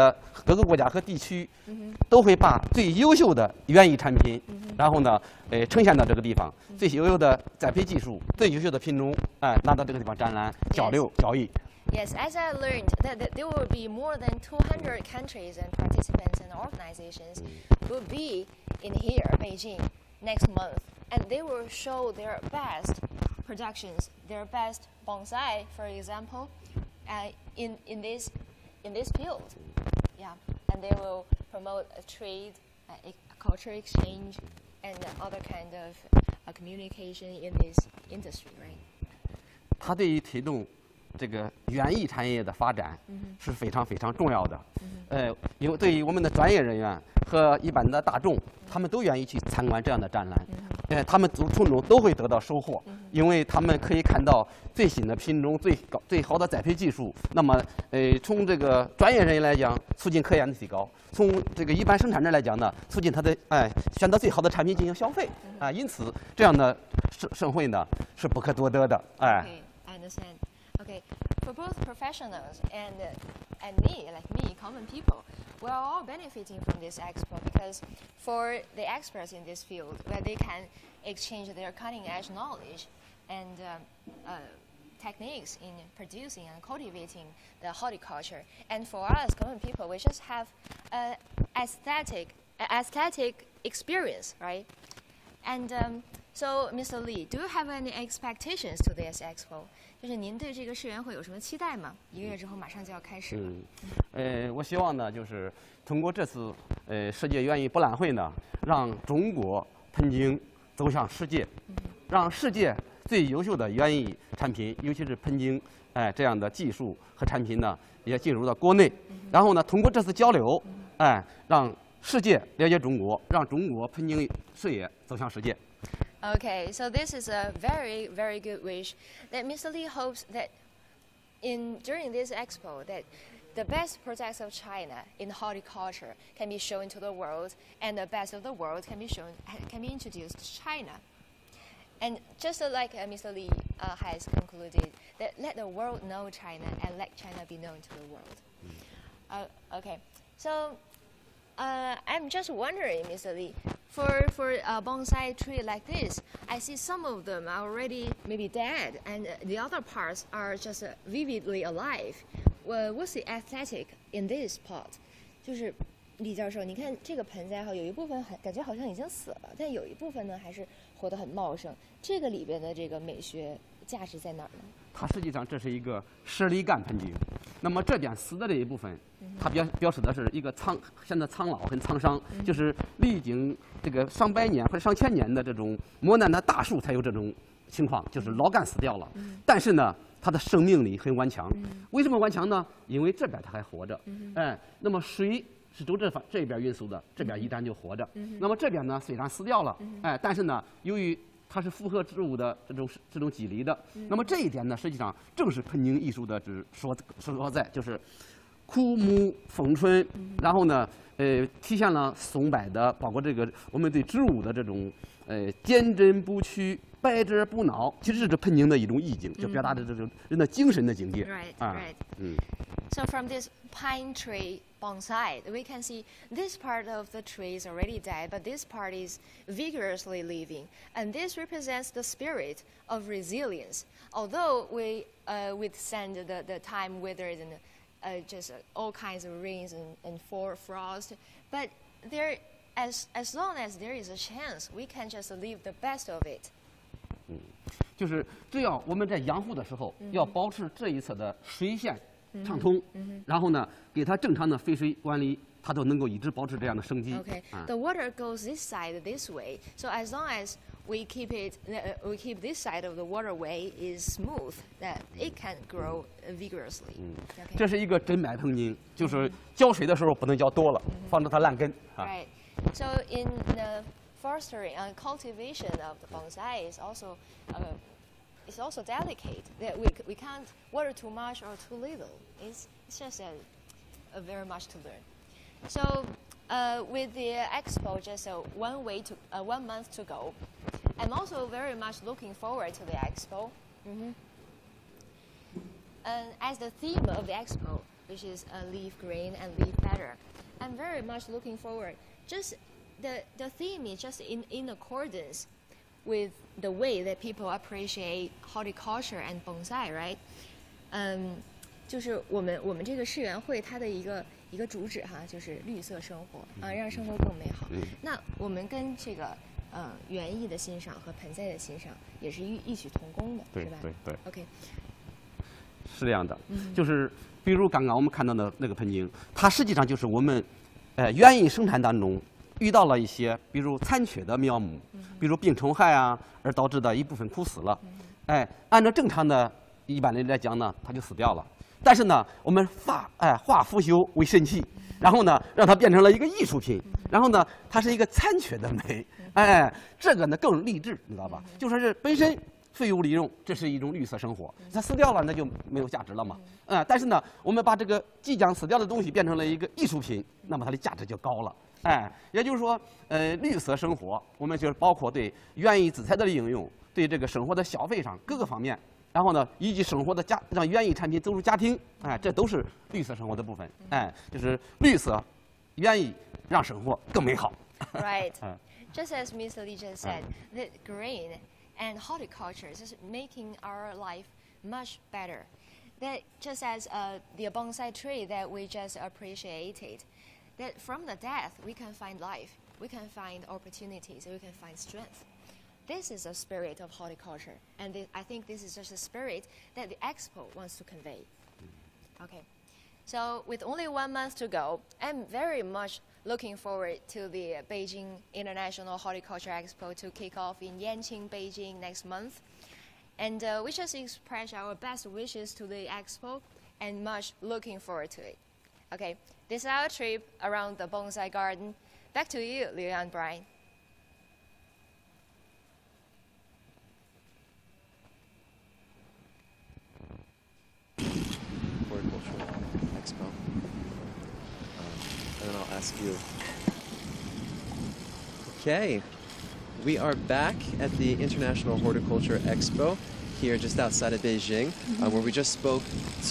S8: 和地区都会把最优秀的园艺产品，然后呢，呈现到这个地方，最优秀的栽培技术、最优秀的品种，拿到这个地方展览、交流、交易。
S7: Yes, as I learned that there will be more than 200 countries and participants and organizations will be in here, Beijing, next month, and they will show their best productions, their best bonsai, for example, in this field. Yeah, and they will promote a trade, a culture exchange, and other kind of communication in this industry, right?
S8: 它对于推动这个园艺产业的发展是非常非常重要的。因为对于我们的专业人员和一般的大众，他们都愿意去参观这样的展览。他们从中都会得到收获，因为他们可以看到最新的品种、最好的栽培技术。那么，从这个专业人员来讲，促进科研的提高；从这个一般生产者来讲呢，促进他的选择最好的产品进行消费。因此这样的盛会呢是不可多得的。
S7: Okay, I understand. Okay, for both professionals and me, like me, common people, we're all benefiting from this expo because for the experts in this field, where they can exchange their cutting-edge knowledge and techniques in producing and cultivating the horticulture, and for us common people, we just have aesthetic experience, right? And so, Mr. Li, do you have any expectations to this expo? 就是您对这个世园会有什么期待吗？1个月之后马上就要开始了。
S8: 我希望呢，就是通过这次世界园艺博览会呢，让中国盆景走向世界，让世界最优秀的园艺产品，尤其是盆景这样的技术和产品呢，也进入到国内。然后呢，通过这次交流，让世界了解中国，让中国盆景事业走向世界。
S7: Okay, so this is a very, very good wish that Mr. Li hopes that during this expo that the best projects of China in horticulture can be shown to the world, and the best of the world can be introduced to China. And just like Mr. Li has concluded, that let the world know China and let China be known to the world. Okay, so I'm just wondering, Mr. Li, for a bonsai tree like this, I see some of them are already maybe dead, and the other parts are just vividly alive. What's the aesthetic in this pot? 就是李教授，你看这个盆栽哈，有一部分感觉好像已经死了，但有一部分呢还是活得很茂盛。这个里边的这个美学价值在哪儿呢？
S8: 它实际上这是一个舍利干盆景。那么这边死的这一部分，它表示的是一个显得苍老很沧桑，就是历经这个上百年或者上千年的这种磨难的大树才有这种情况，就是老干死掉了。但是呢，它的生命力很顽强。为什么顽强呢？因为这边它还活着。那么水是从这边运输的，这边依然就活着。那么这边呢，虽然死掉了，但是呢，由于它是符合植物的这种肌理的，那么这一点呢，实际上正是盆景艺术的所在，就是枯木逢春，然后呢，体现了松柏的，包括这个我们对植物的这种坚贞不屈、百折不挠，其实是盆景的一种意境，就表达的这种人的精神的境界。
S7: Right. So from this pine tree bonsai, we can see this part of the tree is already dead, but this part is vigorously living. And this represents the spirit of resilience. Although we withstand the time withered and just all kinds of rains and frost, but as long as there is a chance, we can just live the best of it.
S8: 就是只要我们在养护的时候，要保持这一侧的水线畅通，然后呢，给它正常的肥水管理，它都能够一直保持这样的生机。
S7: Okay, the water goes this side this way, so as long as we keep this side of the waterway is smooth, that it can grow vigorously.
S8: 这是一个真白盆景，就是浇水的时候不能浇多了，防止它烂根。
S7: Right. So in the fostering and cultivation of the bonsai is also delicate. That we can't water too much or too little. It's just very much to learn. So with the expo just 1 month to go, I'm also very much looking forward to the expo. And as the theme of the expo, which is leaf green and leaf better, I'm very much looking forward. Just the theme is just in accordance with the way that people appreciate horticulture and bonsai, right? 就是我们这个世园会它的一个主旨哈，就是绿色生活啊，让生活更美好。那我们跟这个园艺的欣赏和盆栽的欣赏也是异曲同工的，是吧？
S8: 对。
S7: OK。
S8: 是这样的，就是比如刚刚我们看到的那个盆景，它实际上就是我们园艺生产当中遇到了一些，比如残缺的苗木，比如病虫害啊，而导致的一部分枯死了。按照正常的一般人来讲呢，它就死掉了。但是呢，我们化腐朽为神奇，然后呢，让它变成了一个艺术品，然后呢，它是一个残缺的美。这个呢更励志，你知道吧？就说是本身废物利用，这是一种绿色生活。它死掉了，那就没有价值了嘛。但是呢，我们把这个即将死掉的东西变成了一个艺术品，那么它的价值就高了。也就是说，绿色生活，我们就是包括对园艺资材的应用，对这个生活的消费上各个方面，然后呢，以及生活的让园艺产品走入家庭，这都是绿色生活的部分。就是绿色园艺让生活更美好。
S7: Right. Just as Mr. Li just said, that green and horticulture is just making our life much better. That just as the bonsai tree that we just appreciated, that from the death we can find life, we can find opportunities, we can find strength. This is the spirit of horticulture, and I think this is just the spirit that the expo wants to convey. Okay, so with only 1 month to go, I'm very much looking forward to the Beijing International Horticulture Expo to kick off in Yanqing, Beijing next month. And we just express our best wishes to the expo and much looking forward to it. Okay, this is our trip around the bonsai garden. Back to you, Liu and Bryan.
S2: Expo. And then I'll ask you. Okay, we are back at the International Horticulture Expo here just outside of Beijing, where we just spoke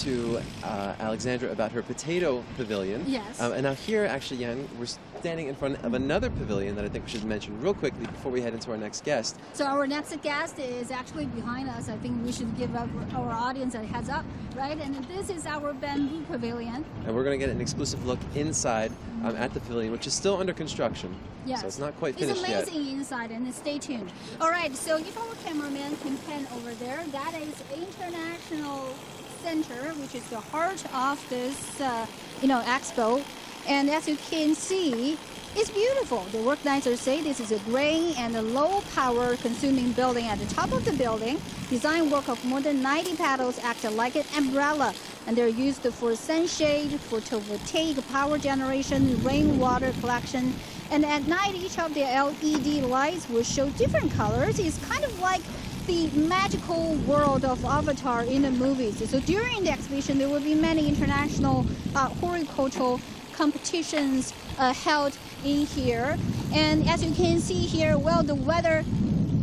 S2: to Alexandra about her potato pavilion.
S1: Yes.
S2: And now here, actually, Yang, we're standing in front of another pavilion that I think we should mention real quickly before we head into our next guest.
S1: So our next guest is actually behind us. I think we should give our audience a heads up, right? And this is our bamboo pavilion.
S2: And we're going to get an exclusive look inside at the pavilion, which is still under construction.
S1: Yes.
S2: So it's not quite finished yet.
S1: It's amazing inside, and stay tuned. All right, so if our cameraman can pan over there, that is International Center, which is the heart of this, expo. And as you can see, it's beautiful. The organizers say this is a gray and a low power consuming building at the top of the building. Design work of more than 90 panels act like an umbrella, and they're used for sunshade, photovoltaic power generation, rainwater collection. And at night, each of the LED lights will show different colors. It's kind of like the magical world of Avatar in the movies. So during the exhibition, there will be many international horticultural competitions held in here. And as you can see here, well, the weather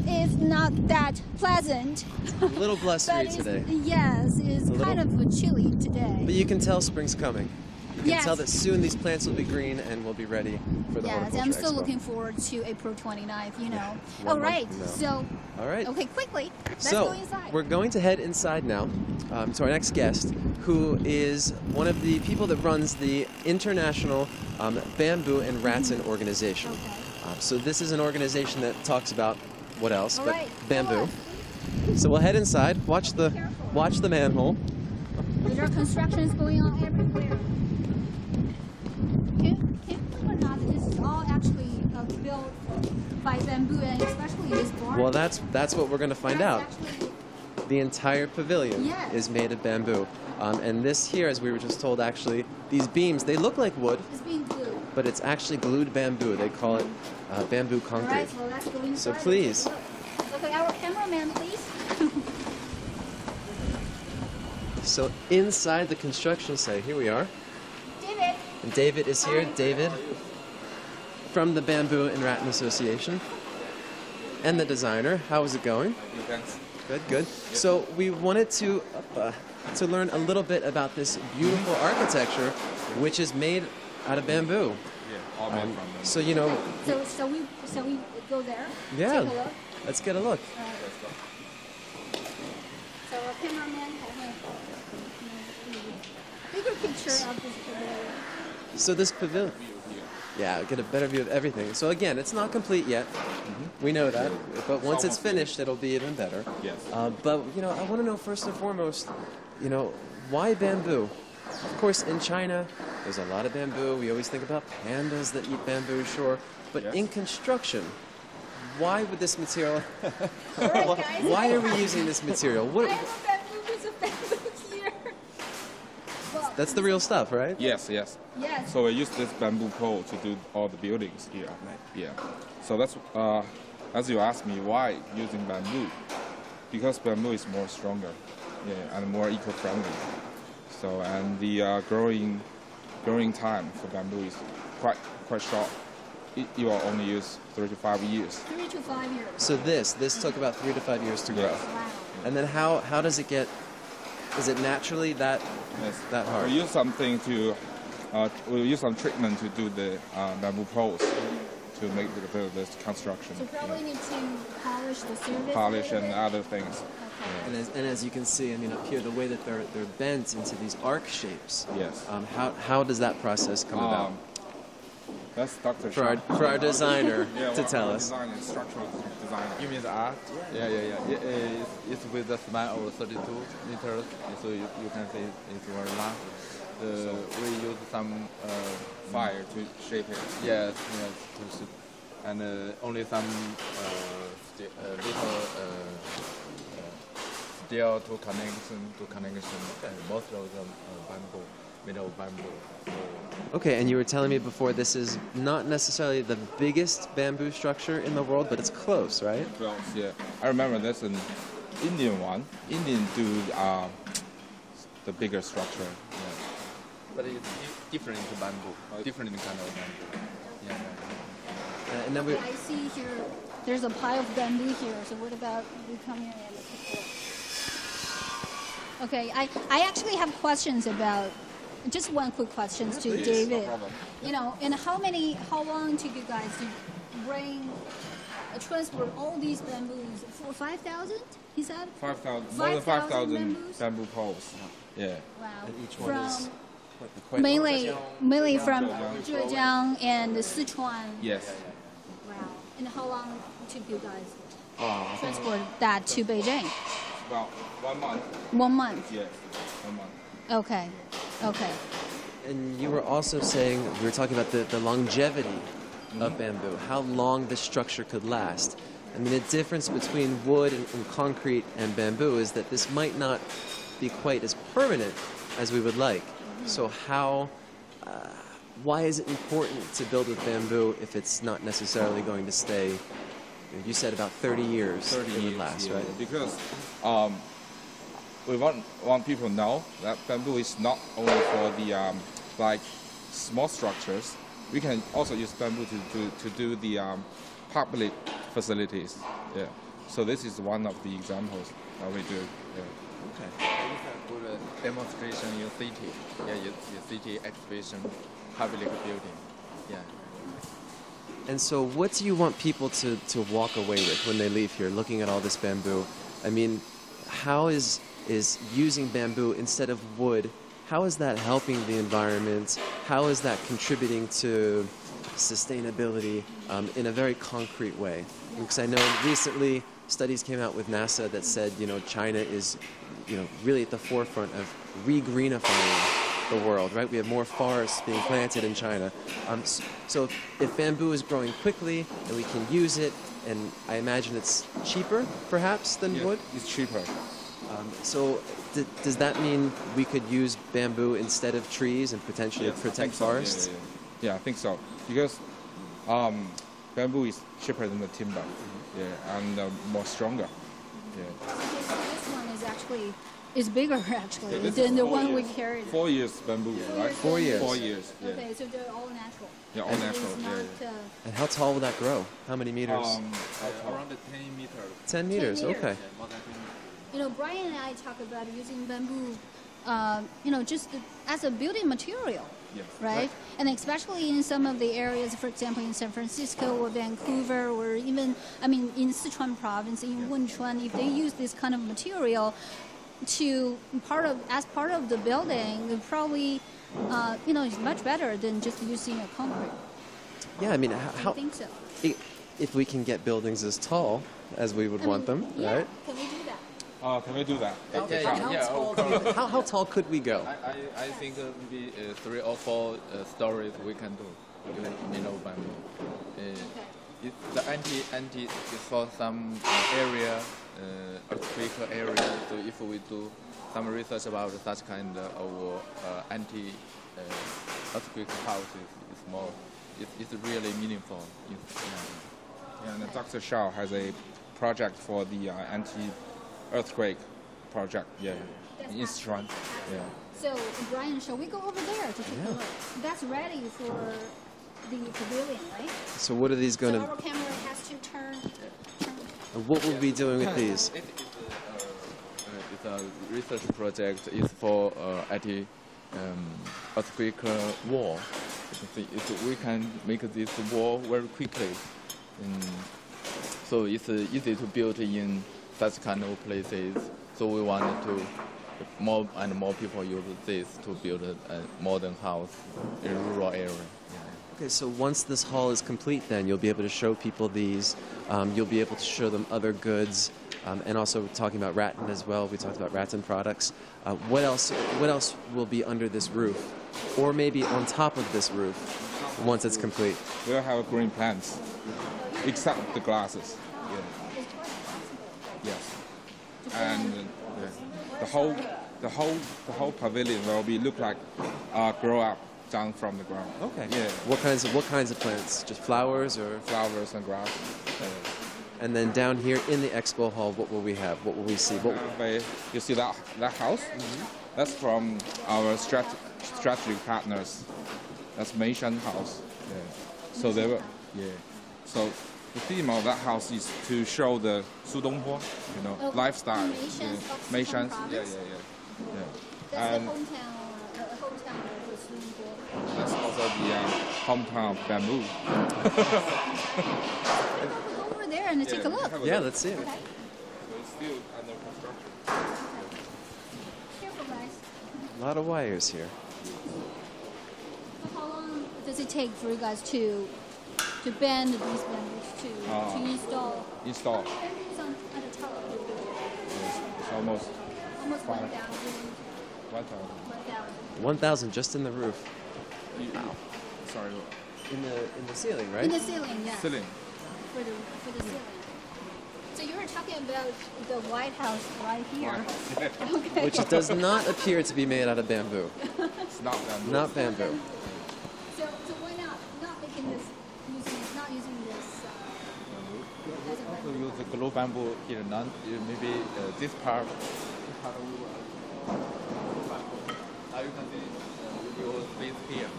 S1: is not that pleasant.
S2: A little blustery today.
S1: Yes, it's kind of chilly today.
S2: But you can tell spring's coming. You can
S1: Yes.
S2: tell that soon these plants will be green and will be ready for the
S1: Yes,
S2: Horticulture
S1: I'm still
S2: Expo.
S1: looking forward to April 29th, you know.
S2: One
S1: All
S2: month
S1: right,
S2: from now.
S1: so,
S2: All right.
S1: okay, quickly, let's
S2: So
S1: go inside.
S2: we're going to head inside now to our next guest, who is one of the people that runs the International Bamboo and Rattan Organization.
S1: Okay.
S2: So this is an organization that talks about what else
S1: All
S2: but
S1: right,
S2: bamboo.
S1: go
S2: So we'll head inside, watch the manhole.
S1: There are constructions going on everywhere. Can you or not, this is all actually built by bamboo, and especially this barn.
S2: Well, that's what we're going to find out.
S1: Actually,
S2: The entire pavilion
S1: Yes.
S2: is made of bamboo. And this here, as we were just told, actually, these beams, they look like wood,
S1: it's being glued.
S2: but it's actually glued bamboo. They call it bamboo
S1: All
S2: concrete.
S1: right, so let's go inside.
S2: So please.
S1: Okay, our cameraman, please.
S2: So inside the construction site, here we are.
S1: David.
S2: And David is here. David from the Bamboo and Rattan Association. And the designer. How is it going?
S9: Thanks.
S2: Good, good. So we wanted to learn a little bit about this beautiful architecture, which is made out of bamboo.
S9: Yeah, all made from them.
S2: So you know,
S1: So we go there.
S2: yeah.
S1: Take a look.
S2: Let's get a look.
S1: So our cameraman has a bigger picture of this pavilion.
S2: So this pavilion. Yeah, get a better view of everything. So again, it's not complete yet. We know that, but once it's finished, it'll be even better.
S9: Yes.
S2: But you know, I want to know first and foremost, you know, why bamboo? Of course, in China, there's a lot of bamboo. We always think about pandas that eat bamboo, sure. But
S9: Yes.
S2: in construction, why would this material?
S1: All right, guys.
S2: Why are we using this material? What?
S1: I have a bamboo piece of bamboo here. Well,
S2: That's the real stuff, right?
S9: Yes, yes.
S1: yes.
S9: So we use this bamboo pole to do all the buildings here. Yeah. So that's as you asked me, why using bamboo? Because bamboo is more stronger, yeah, and more eco-friendly. So and the growing time for bamboo is quite short. You will only use 3 to 5 years.
S1: 3 to 5 years.
S2: So this took about 3 to 5 years to grow.
S9: Yes.
S1: Wow.
S2: And then how does it get? Is it naturally that
S9: Yes.
S2: that hard?
S9: We use something to we use some treatment to do the bamboo poles to make the construction.
S1: So probably need to polish the surface.
S9: Polish
S1: a
S9: and
S1: little
S9: other things.
S1: bit.
S2: And as you can see, I mean, up here, the way that they're bent into these arc shapes.
S9: Yes.
S2: How does that process come about?
S9: That's Dr.
S2: For our designer to tell us.
S9: Designer, structural designer.
S10: You mean the art? Yeah. It's with the span of 32 meters, so you can see it's very large. We use some
S9: Fire to shape it.
S10: yes, to shoot, and only some little steel to connection. Most of them bamboo, made of bamboo.
S2: Okay, and you were telling me before this is not necessarily the biggest bamboo structure in the world, but it's close, right?
S9: Well, yeah. I remember there's an Indian one. Indian do the bigger structure. Yeah.
S10: but it's different bamboo, different kind of bamboo. Yeah.
S2: And then we.
S1: I see here, there's a pile of bamboo here. So what about we come here and look at it? Okay, I actually have questions about. Just one quick question to David.
S9: No problem.
S1: You know, and how long took you guys to bring, transport all these bamboos? For 5,000, he said?
S9: 5,000, more than 5,000 bamboo poles. Yeah.
S1: Wow.
S2: And each one is
S1: From mainly from Zhejiang and Sichuan.
S9: Yes.
S1: Wow. And how long took you guys transport that to Beijing?
S9: About 1 month.
S1: 1 month.
S9: Yes, 1 month.
S1: Okay. Okay.
S2: And you were also saying, we were talking about the longevity of bamboo, how long the structure could last. I mean, the difference between wood and concrete and bamboo is that this might not be quite as permanent as we would like. So why is it important to build with bamboo if it's not necessarily going to stay, you said about 30 years
S9: 30
S2: it would
S9: years,
S2: last,
S9: yeah.
S2: right?
S9: Because we want people to know that bamboo is not only for the like small structures. We can also use bamboo to do the public facilities. Yeah. So this is one of the examples that we do. Yeah.
S10: Okay. Good demonstration in city. Yeah, the city exhibition, public building. Yeah.
S2: And so what do you want people to walk away with when they leave here, looking at all this bamboo? I mean, how is using bamboo instead of wood, how is that helping the environment? How is that contributing to sustainability in a very concrete way? Because I know recently studies came out with NASA that said, China is, really at the forefront of re-greenifying the world, right? We have more forests being planted in China. So if bamboo is growing quickly and we can use it, and I imagine it's cheaper, perhaps, than wood?
S9: It's cheaper.
S2: So does that mean we could use bamboo instead of trees and potentially protect forests?
S9: Yeah, I think so. Because bamboo is cheaper than the timber, and more stronger. Yeah.
S1: This one is actually bigger actually than the one we carried.
S9: 4 years bamboo, right?
S2: 4 years.
S9: 4 years. Yeah.
S1: Okay, so they're all natural.
S9: Yeah, all natural.
S1: It's not,
S2: And how tall will that grow? How many meters?
S10: Around 10 meters.
S2: 10 meters,
S1: 10 meters.
S2: okay.
S10: More than 10 meters.
S1: Bryan and I talk about using bamboo, just as a building material, right? And especially in some of the areas, for example, in San Francisco or Vancouver, or even, in Sichuan province, in Wenchuan, if they use this kind of material as part of the building, it probably, is much better than just using a concrete.
S2: Yeah,
S1: I think so.
S2: If we can get buildings as tall as we would want them, right?
S1: Can we do that?
S9: Can we do that?
S2: How tall could we go?
S10: I think maybe 3 or 4 stories we can do. Bamboo. The anti is for some area, earthquake area. So if we do some research about such kind of anti earthquake houses, it's really meaningful.
S9: And Dr. Shao has a project for the anti-earthquake project. Yeah, in Sichuan. Yeah.
S1: So, Bryan, shall we go over there to take a look? That's ready for the pavilion, right?
S2: So what are these going
S1: So our camera has to turn.
S2: What will we be doing with these?
S10: It's a research project. It's for earthquake wall. We can make this wall very quickly. So it's easy to build in such kind of places. So we wanted to more and more people use this to build a modern house in a rural area.
S2: Okay, so once this hall is complete, then you'll be able to show people these. You'll be able to show them other goods, and also talking about rattan as well. We talked about rattan products. What else will be under this roof, or maybe on top of this roof, once it's complete?
S9: We'll have green plants, except the glasses. Yes. And the whole pavilion will be look like grow up down from the ground.
S2: Okay.
S9: Yeah.
S2: What kinds of plants? Just flowers or
S9: flowers and grass.
S2: And then down here in the expo hall, what will we have? What will we see?
S9: You see that house? That's from our strategic partners. That's Meishan House. Yeah. So they were, yeah. So the theme of that house is to show the Sudonghuo, lifestyle. Meishan. Yeah.
S1: That's the hometown of Sudonghuo.
S9: That's also the hometown of bamboo.
S1: We'll go over there and take a look.
S2: Yeah, let's see it.
S1: Okay.
S9: It's still under construction.
S1: Careful, guys.
S2: A lot of wires here.
S1: How long does it take for you guys to bend these bamboos to install?
S9: Install.
S1: Bamboos at the top of the building.
S9: It's almost
S1: 1,000.
S2: 1,000 just in the roof.
S9: Sorry.
S2: In the ceiling, right?
S1: In the ceiling, yeah.
S9: Ceiling.
S1: For the ceiling. So you were talking about the White House right here. Okay.
S2: Which does not appear to be made out of bamboo.
S9: It's not bamboo.
S2: Not bamboo.
S1: So why not making this using this as a
S10: Also
S1: bamboo?
S10: use the glue bamboo here. Maybe this part. Now you can see your space here.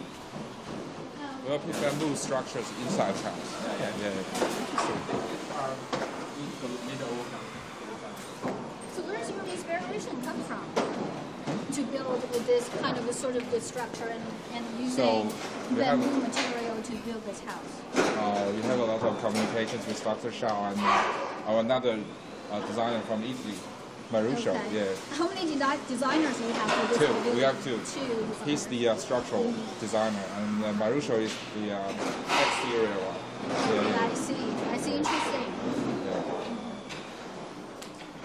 S9: We'll put bamboo structures inside the house. Yeah.
S1: So where's your inspiration come from to build this kind of a sort of the structure and using bamboo material to build this house?
S9: We have a lot of communications with Dr. Shao and another designer from Italy, Marusho.
S1: Okay.
S9: Yeah.
S1: How many designers do you have for this
S9: Two.
S1: pavilion?
S9: We have two.
S1: Two
S9: He's the structural designer, and Marusho is the exterior one.
S1: I see. Interesting.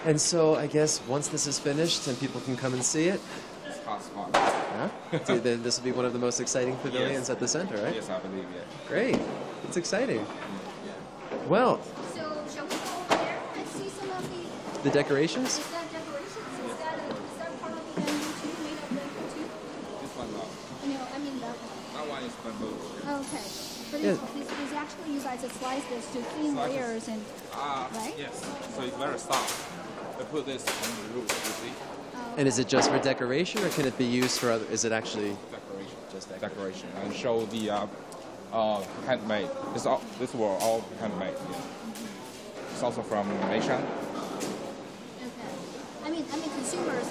S2: And so I guess once this is finished and people can come and see it,
S9: It's hot spot.
S2: yeah, then this will be one of the most exciting pavilions at the center, right?
S9: Yes, I believe, yeah.
S2: Great. It's exciting. Well,
S1: So shall we go over there and see some of
S2: the decorations?
S1: Is that decorations? Is that part of the bamboo too? Made of bamboo too?
S9: This one, no.
S1: No, I mean that one.
S9: That one is bamboo.
S1: Okay. But
S2: Yeah.
S1: it's actually you guys have sliced this to thin
S9: Slices.
S1: layers and right?
S9: Yes. So it's very soft. I put this on the roof, you see?
S2: And is it just for decoration, or can it be used for other? Is it actually
S9: Decoration.
S2: just
S9: Decoration. And show the handmade. This were all handmade. Yeah. It's also from Meishan.
S1: Okay. I mean, consumers.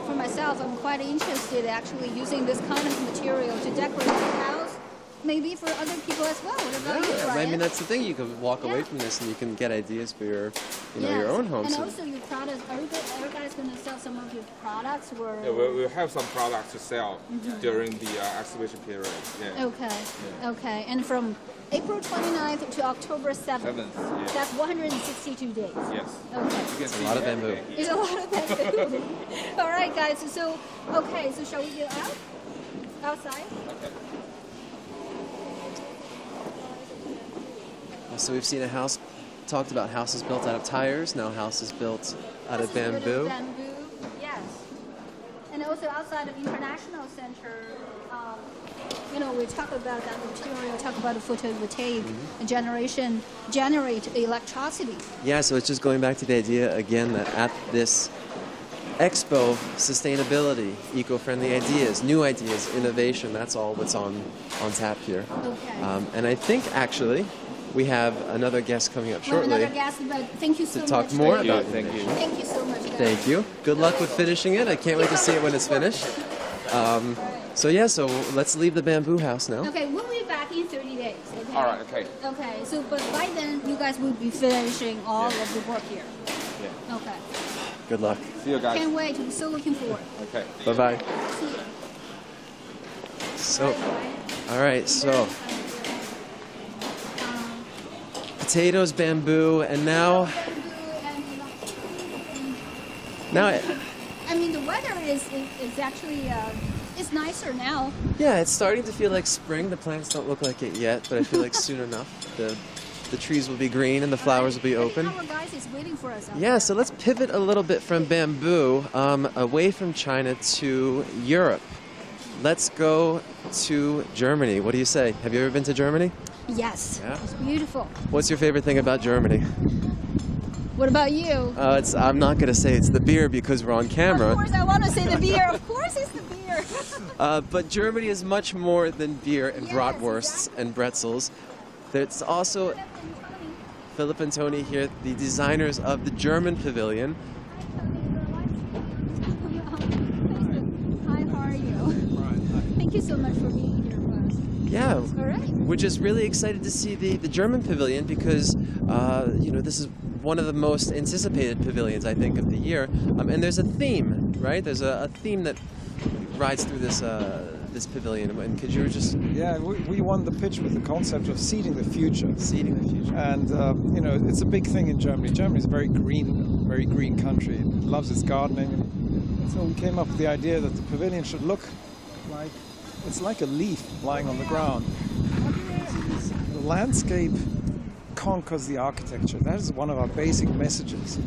S1: For myself, I'm quite interested actually using this kind of material to decorate the house. Maybe for other people as well. What about you,
S2: Yeah,
S1: Bryan?
S2: I mean that's the thing. You can walk away
S1: Yeah.
S2: from this and you can get ideas for your, your
S1: Yes.
S2: own home.
S1: And
S2: So-
S1: also your products. Are you guys going to sell some of your products? Or
S9: Yeah, we'll have some products to sell during the exhibition period. Yeah.
S1: Okay. Okay. And from April 29th to October 7th.
S9: 7th, yeah.
S1: That's 162 days.
S9: Yes.
S1: Okay.
S9: You can
S2: a
S9: see
S2: lot of
S9: everything
S2: bamboo.
S9: here.
S1: It's a lot of bamboo. All right, guys. So shall we go out? Outside?
S9: Okay.
S2: So we've seen a house, talked about houses built out of tires, now houses built out of
S1: This is
S2: bamboo.
S1: Bamboo, yes. And also outside of International Center, we talk about that material, talk about the photovoltaic generate electricity.
S2: Yeah, so it's just going back to the idea again that at this expo, sustainability, eco-friendly ideas, new ideas, innovation, that's all what's on tap here.
S1: Okay.
S2: And I think actually we have another guest coming up shortly
S1: Another guest, but thank you so
S2: to
S1: much.
S2: talk more
S1: for-
S2: about
S9: Thank you.
S2: innovation.
S1: Thank you so much, guys.
S2: Thank you. Good luck with finishing it. I can't wait to see it when it's finished. So let's leave the bamboo house now.
S1: Okay, we'll be back in 30 days. Okay?
S9: All right, okay.
S1: Okay, so but by then you guys will be finishing all of the work here.
S9: Yeah.
S1: Okay.
S2: Good luck.
S9: See you guys.
S1: Can't wait. I'm so looking forward.
S9: Okay.
S2: Bye-bye.
S1: See you.
S2: So, all right, so potatoes, bamboo, and now
S1: I mean, the weather is actually it's nicer now.
S2: yeah, it's starting to feel like spring. The plants don't look like it yet, but I feel like soon enough the trees will be green and the flowers will be open.
S1: Our guys is waiting for us.
S2: Yeah, so let's pivot a little bit from bamboo away from China to Europe. Let's go to Germany. What do you say? Have you ever been to Germany?
S1: Yes.
S2: Yeah.
S1: It's beautiful.
S2: What's your favorite thing about Germany?
S1: What about you?
S2: I'm not going to say it's the beer because we're on camera.
S1: Of course, I want to say the beer. Of course, it's the beer.
S2: But Germany is much more than beer and bratwursts and pretzels. There's also Philip and Tony here, the designers of the German pavilion.
S1: Hi, how are you? Thank you so much for being here with us.
S2: Yeah,
S1: All right.
S2: we're just really excited to see the German pavilion because, you know, this is one of the most anticipated pavilions, I think, of the year. And there's a theme, right? There's a theme that rides through this this pavilion. And could you just...
S11: Yeah, we won the pitch with the concept of seeding the future.
S2: Seeding the future.
S11: And, you know, it's a big thing in Germany. Germany is a very green country. It loves its gardening. And so we came up with the idea that the pavilion should look like, it's like a leaf lying on the ground. The landscape conquers the architecture. That is one of our basic messages.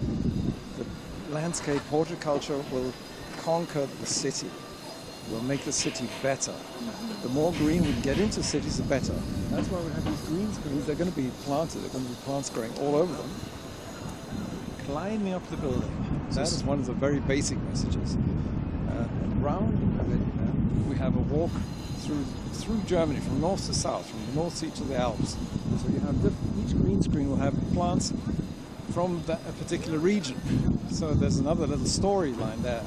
S11: The landscape horticulture will conquer the city. Will make the city better. The more green we get into cities, the better. That's why we have these green screens. They're going to be planted. There are going to be plants growing all over them. Climbing up the building. That is one of the very basic messages. Around the pavilion, we have a walk through Germany, from north to south, from the North Sea to the Alps. So you have each green screen will have plants from a particular region. So there's another little storyline there.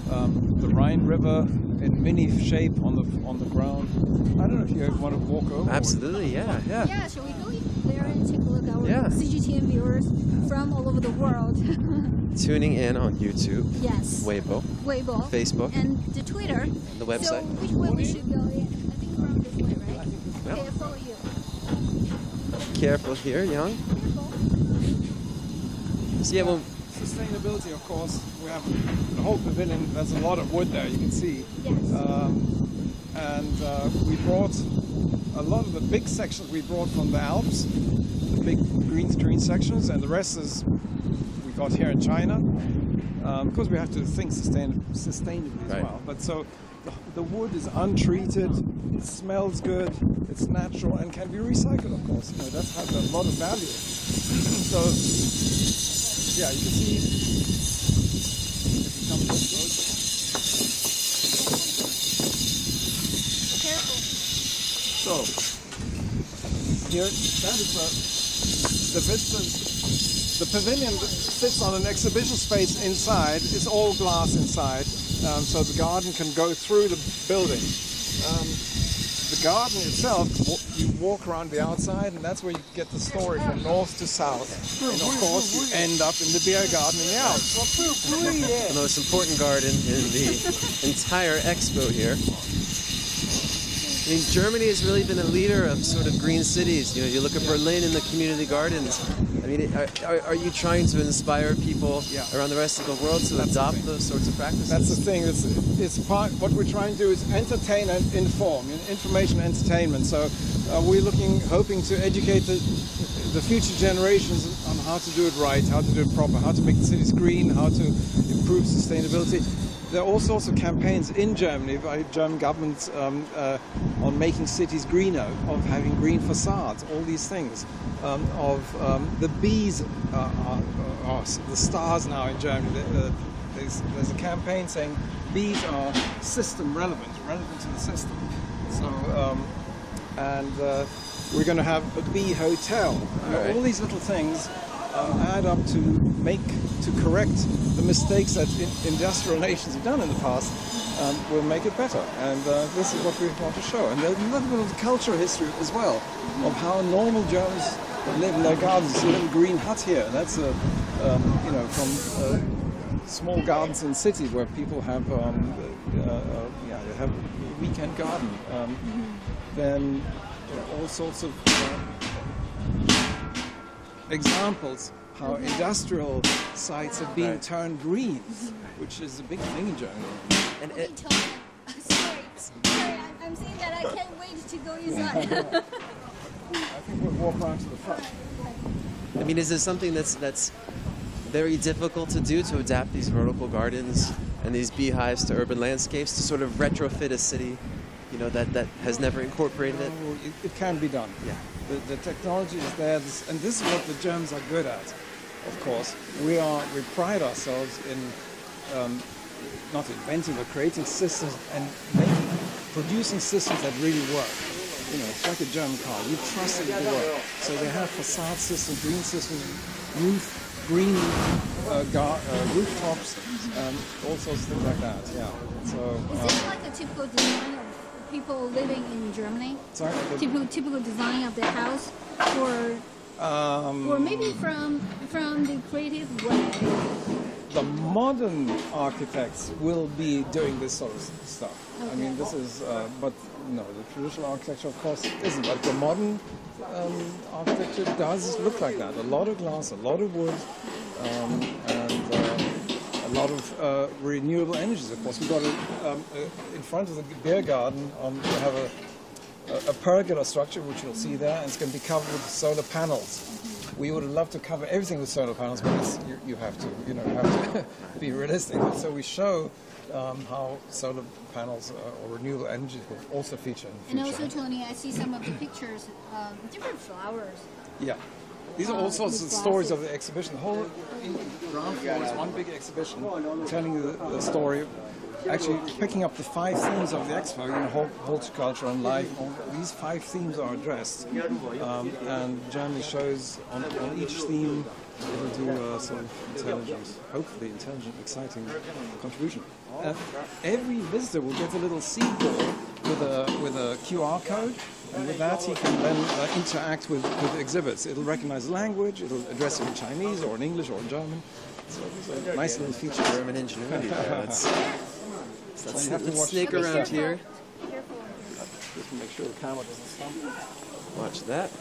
S11: The Rhine River in mini shape on the ground. I don't know if you ever want to walk over.
S2: Absolutely, yeah.
S1: Yeah, shall we go there and take a look at our CGTN viewers from all over the world?
S2: Tuning in on YouTube.
S1: Yes.
S2: Weibo. Facebook.
S1: And the Twitter.
S2: The website.
S1: So which way we should go? I think around this way, right?
S2: Yep.
S1: Okay, I'll follow you.
S2: Careful here, Young. So yeah, well,
S11: sustainability, of course. We have the whole pavilion. There's a lot of wood there, you can see.
S1: Yes.
S11: And we brought a lot of the big sections we brought from the Alps, the big green screen sections, and the rest is we got here in China. Because we have to think sustainably as well. But so the wood is untreated, it smells good, it's natural, and can be recycled, of course. You know, that's had a lot of value. So, yeah, you can see if you come a bit closer.
S1: Careful.
S11: So, here, that is the visitors. The pavilion sits on an exhibition space inside. It's all glass inside, so the garden can go through the building. The garden itself, you walk around the outside, and that's where you get the story from north to south. And of course, you end up in the beer garden in the Alps.
S2: The most important garden in the entire expo here. I mean, Germany has really been a leader of sort of green cities. You know, you look at Berlin and the community gardens. I mean, are you trying to inspire people around the rest of the world to adopt those sorts of practices?
S11: That's the thing. It's part. What we're trying to do is entertain and inform, information entertainment. So we're hoping to educate the future generations on how to do it right, how to do it proper, how to make the cities green, how to improve sustainability. There are all sorts of campaigns in Germany by German governments on making cities greener, of having green facades, all these things. The bees are the stars now in Germany. There's a campaign saying bees are system relevant to the system. So, we're going to have a bee hotel. All these little things add up to correct the mistakes that industrial nations have done in the past. Will make it better, and this is what we want to show. And there's a little bit of cultural history as well of how normal Germans live in their gardens. It's a little green hut here. That's from small gardens in cities where people have they have a weekend garden. Then there are all sorts of examples how industrial sites have been turned green, which is a big thing in Germany.
S1: And sorry, I'm saying that I can't wait to go inside.
S11: I think we'll walk around to the front.
S2: I mean, is this something that's very difficult to do, to adapt these vertical gardens and these beehives to urban landscapes, to sort of retrofit a city, you know, that has never incorporated it?
S11: It can be done.
S2: Yeah.
S11: The technology is there, and this is what the Germans are good at. Of course, we pride ourselves in not inventing but creating systems and making producing systems that really work. You know, it's like a German car. You trust it will work. So they have facade systems, green systems, green rooftops, all sorts of things like that. Yeah. So.
S1: Is this like a typical design of people living in Germany?
S11: Sorry.
S1: Typical design of the house, or maybe from the creative way.
S11: The modern architects will be doing this sort of stuff. Okay. I mean, this is, but no, the traditional architecture, of course, isn't. But the modern architecture does look like that. A lot of glass, a lot of wood, and a lot of renewable energies. Of course, we've got in front of the beer garden. We have a pergola structure, which you'll see there, and it's going to be covered with solar panels. We would love to cover everything with solar panels, but you have to, you have to be realistic. So we show how solar panels or renewable energy will also feature in the future.
S1: And also, Tony, I see some of the pictures, different flowers.
S11: Yeah. These are all sorts of stories of the exhibition. The whole ground floor is one big exhibition telling you the story, actually picking up the 5 themes of the expo, horticulture and life. These 5 themes are addressed, and Germany shows on each theme will do a sort of hopefully intelligent, exciting contribution. Every visitor will get a little seed ball with a QR code, and with that he can then interact with exhibits. It'll recognize language, it'll address it in Chinese or in English or in German. So it's a nice little feature.
S2: German ingenuity there. Let's snake around here.
S11: Just make sure the camera doesn't stumble.
S2: Watch that.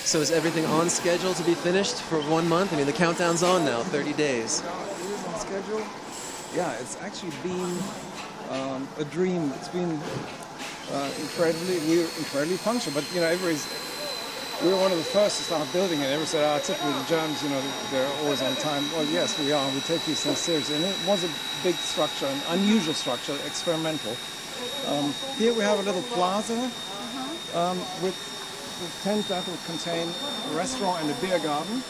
S2: So is everything on schedule to be finished for 1 month? I mean, the countdown's on now, 30 days.
S11: It is on schedule. Yeah, it's actually been a dream. It's been incredibly punctual, but we were one of the first to start building it. Everyone said, typically the Germans, they're always on time. Well, yes, we are. We take these things seriously. And it was a big structure, an unusual structure, experimental. Here we have a little plaza with a tent that will contain a restaurant and a beer garden.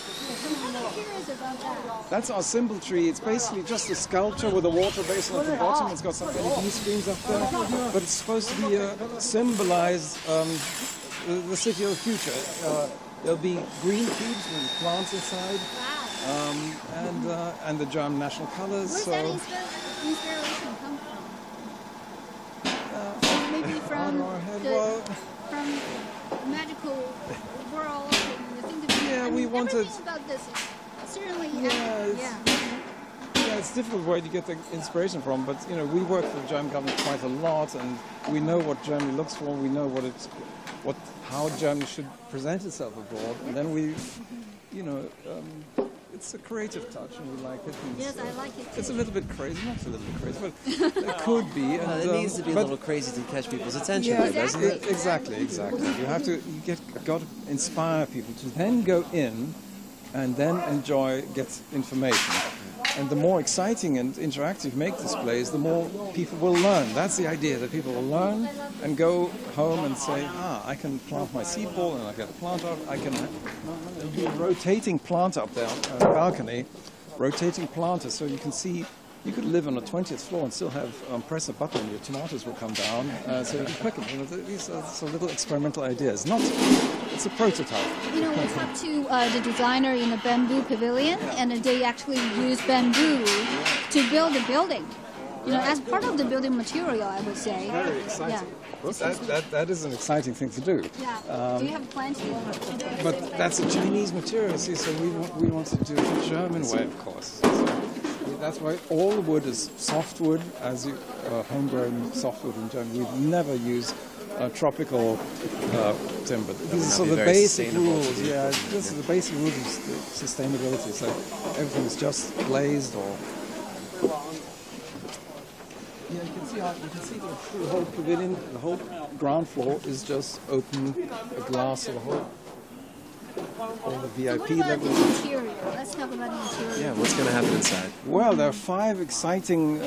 S11: That's our symbol tree. It's basically just a sculpture with a water basin at the bottom. It's got some LED screens up there, but it's supposed to be symbolize the city of the future. There'll be green cubes with plants inside, and the German national colors.
S1: Where's that inspiration come from? Maybe from the magical world.
S11: Yeah, we wanted.
S1: About this. Certainly.
S11: Yeah, it's difficult where to get the inspiration from, but we work for the German government quite a lot, and we know what Germany looks for. We know how Germany should present itself abroad, and then we, it's a creative touch, and we like it.
S1: Yes, I like it too.
S11: It's a little bit crazy, not a little bit crazy, but it could be. And,
S2: it needs to be a little crazy to catch people's attention, doesn't it?
S11: Exactly. You have to got to inspire people to then go in, and then get information. And the more exciting and interactive you make displays, the more people will learn. That's the idea, that people will learn and go home and say, I can plant my seed ball and I get a plant out. There'll be a rotating plant up there on the balcony, rotating planters, so you can see. You could live on the 20th floor and still have press a button and your tomatoes will come down, so you can pick them. These are some little experimental ideas. It's a prototype.
S1: We talked to the designer in the bamboo pavilion, and they actually use bamboo to build the building. As part of the building material, I would say.
S11: Very exciting. Yeah. That is an exciting thing to do.
S1: Yeah. Do you have plans to do it?
S11: But that's a Chinese material, see, so we want to do it the German way, of course. That's why all the wood is softwood, homegrown softwood in Germany. We've never used tropical timber. These are sort of the basic rules. Yeah, this is the basic rules of sustainability. So everything is just glazed or. Yeah, you can see the whole pavilion, the whole ground floor is just open, a glass of the whole. all the VIP
S1: So what about
S11: levels.
S1: the interior? Let's talk about the interior.
S2: Yeah, what's going to happen inside?
S11: Well, there are 5 exciting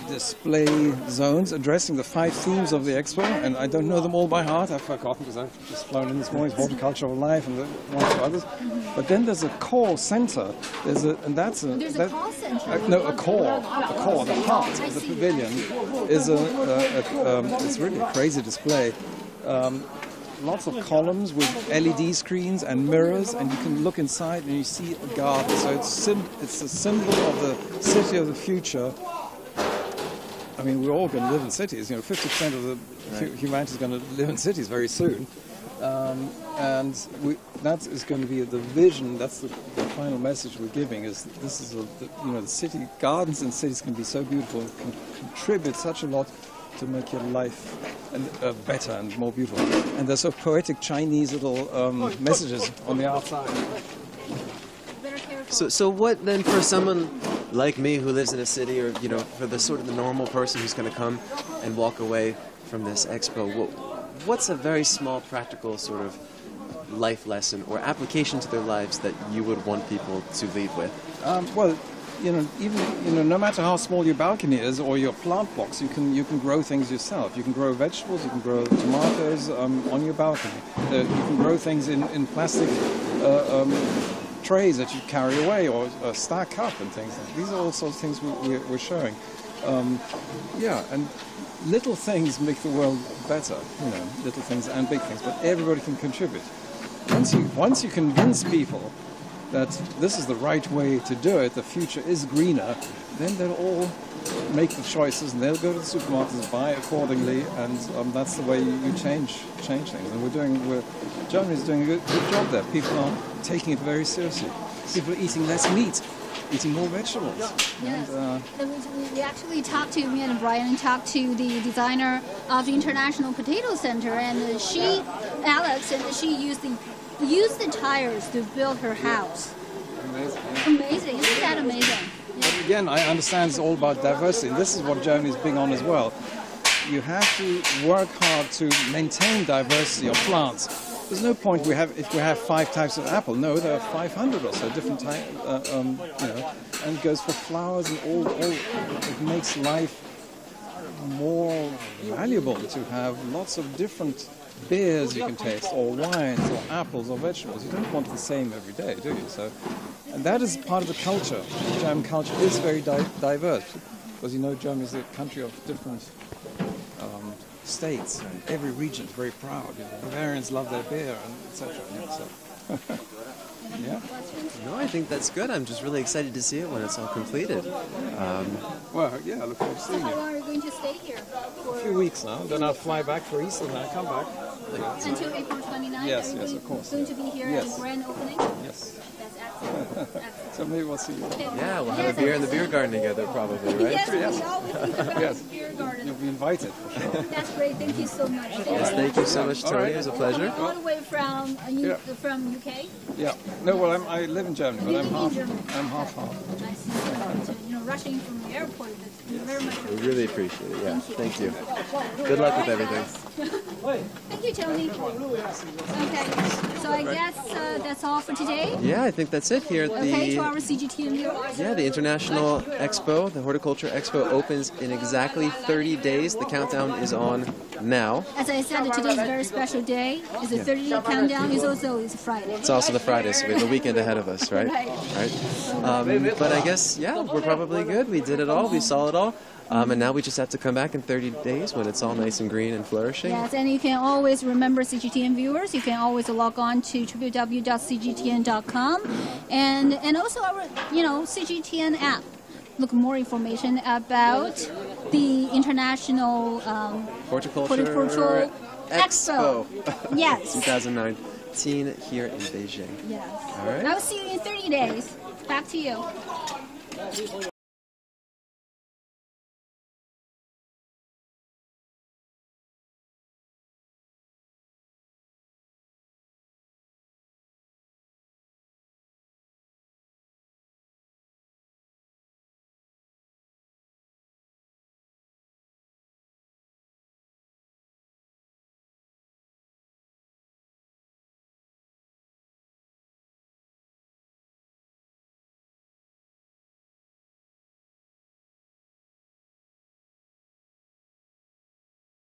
S11: display zones addressing the 5 themes of the expo, and I don't know them all by heart. I've forgotten because I've just flown in this morning. It's horticulture of life and one or two others. But then there's a core center. There's a
S1: call center.
S11: No, a core. The heart of the pavilion is it's really a crazy display. Lots of columns with LED screens and mirrors, and you can look inside and you see a garden. So it's a symbol of the city of the future. I mean, we're all going to live in cities. 50% of the humanity is going to live in cities very soon. And that is going to be the vision. That's the final message we're giving. Is this is the city gardens and cities can be so beautiful and can contribute such a lot to make your life better and more beautiful. And there's so poetic Chinese little messages on the outside.
S2: So what then for someone like me who lives in a city, or for the sort of the normal person who's going to come and walk away from this expo, what's a very small practical sort of life lesson or application to their lives that you would want people to leave with?
S11: Well, even no matter how small your balcony is or your plant box, you can grow things yourself. You can grow vegetables, you can grow tomatoes on your balcony. You can grow things in plastic trays that you carry away or stack up and things. These are all sorts of things we're showing. And little things make the world better. Little things and big things, but everybody can contribute. Once you convince people that this is the right way to do it, the future is greener, then they'll all make the choices and they'll go to the supermarkets, buy accordingly, and that's the way you change things. And Germany's doing a good job there. People are taking it very seriously. People are eating less meat, eating more vegetables.
S1: Yes. We actually talked to me and Bryan talked to the designer of the International Potato Center, and Alex used the tires to build her house. Amazing. Isn't that amazing?
S11: But again, I understand it's all about diversity. This is what Germany is big on as well. You have to work hard to maintain diversity of plants. There's no point if we have 5 types of apple. No, there are 500 or so different types. And it goes for flowers and all. It makes life more valuable to have lots of different beers you can taste, or wines, or apples, or vegetables. You don't want the same every day, do you? And that is part of the culture. German culture is very diverse, because Germany is a country of different states, and every region is very proud. Bavarians love their beer, and etc. Yeah.
S2: No, I think that's good. I'm just really excited to see it when it's all completed.
S11: I look forward to seeing
S1: How
S11: it.
S1: long are you going to stay here?
S11: A few weeks now, then I'll fly back for Easter, and I'll come back.
S1: Until April 29th?
S11: Yes,
S1: are you
S11: of course.
S1: going to be here at the grand opening?
S11: Yes.
S1: That's excellent.
S11: So maybe we'll see you.
S2: Yeah, we'll have a beer in the beer garden together, probably, right?
S1: Yes, we always think about the beer garden.
S11: You'll be invited, for sure.
S1: That's great. Thank you so much.
S2: Yes, thank you so much, Tony. It was a pleasure.
S1: All the way from UK?
S11: Yeah. No, well, I live in Germany, but I'm half.
S1: I see. Rushing from the airport. That's very much
S2: We really appreciate it. Yeah, thank you. Good luck with everything.
S1: Thank you, Tony. Okay, so I guess that's all for today.
S2: Yeah, I think that's it here at
S1: to our CGTN viewers.
S2: Yeah, the International Expo, the Horticulture Expo, opens in exactly 30 days. The countdown is on now.
S1: As I said, today is a very special day. It's a 30-day countdown. It's Friday.
S2: It's also the Friday, so we have the weekend ahead of us, right?
S1: Right.
S2: But I guess, we're probably good. We did it all. We saw it all. And now we just have to come back in 30 days when it's all nice and green and flourishing.
S1: Yes, and you can always remember CGTN viewers. You can always log on to www.cgtn.com and also our CGTN app. Look more information about the International Horticulture Expo. Yes.
S2: 2019 here in Beijing.
S1: Yes.
S2: All right.
S1: I'll see you in 30 days. Back to you.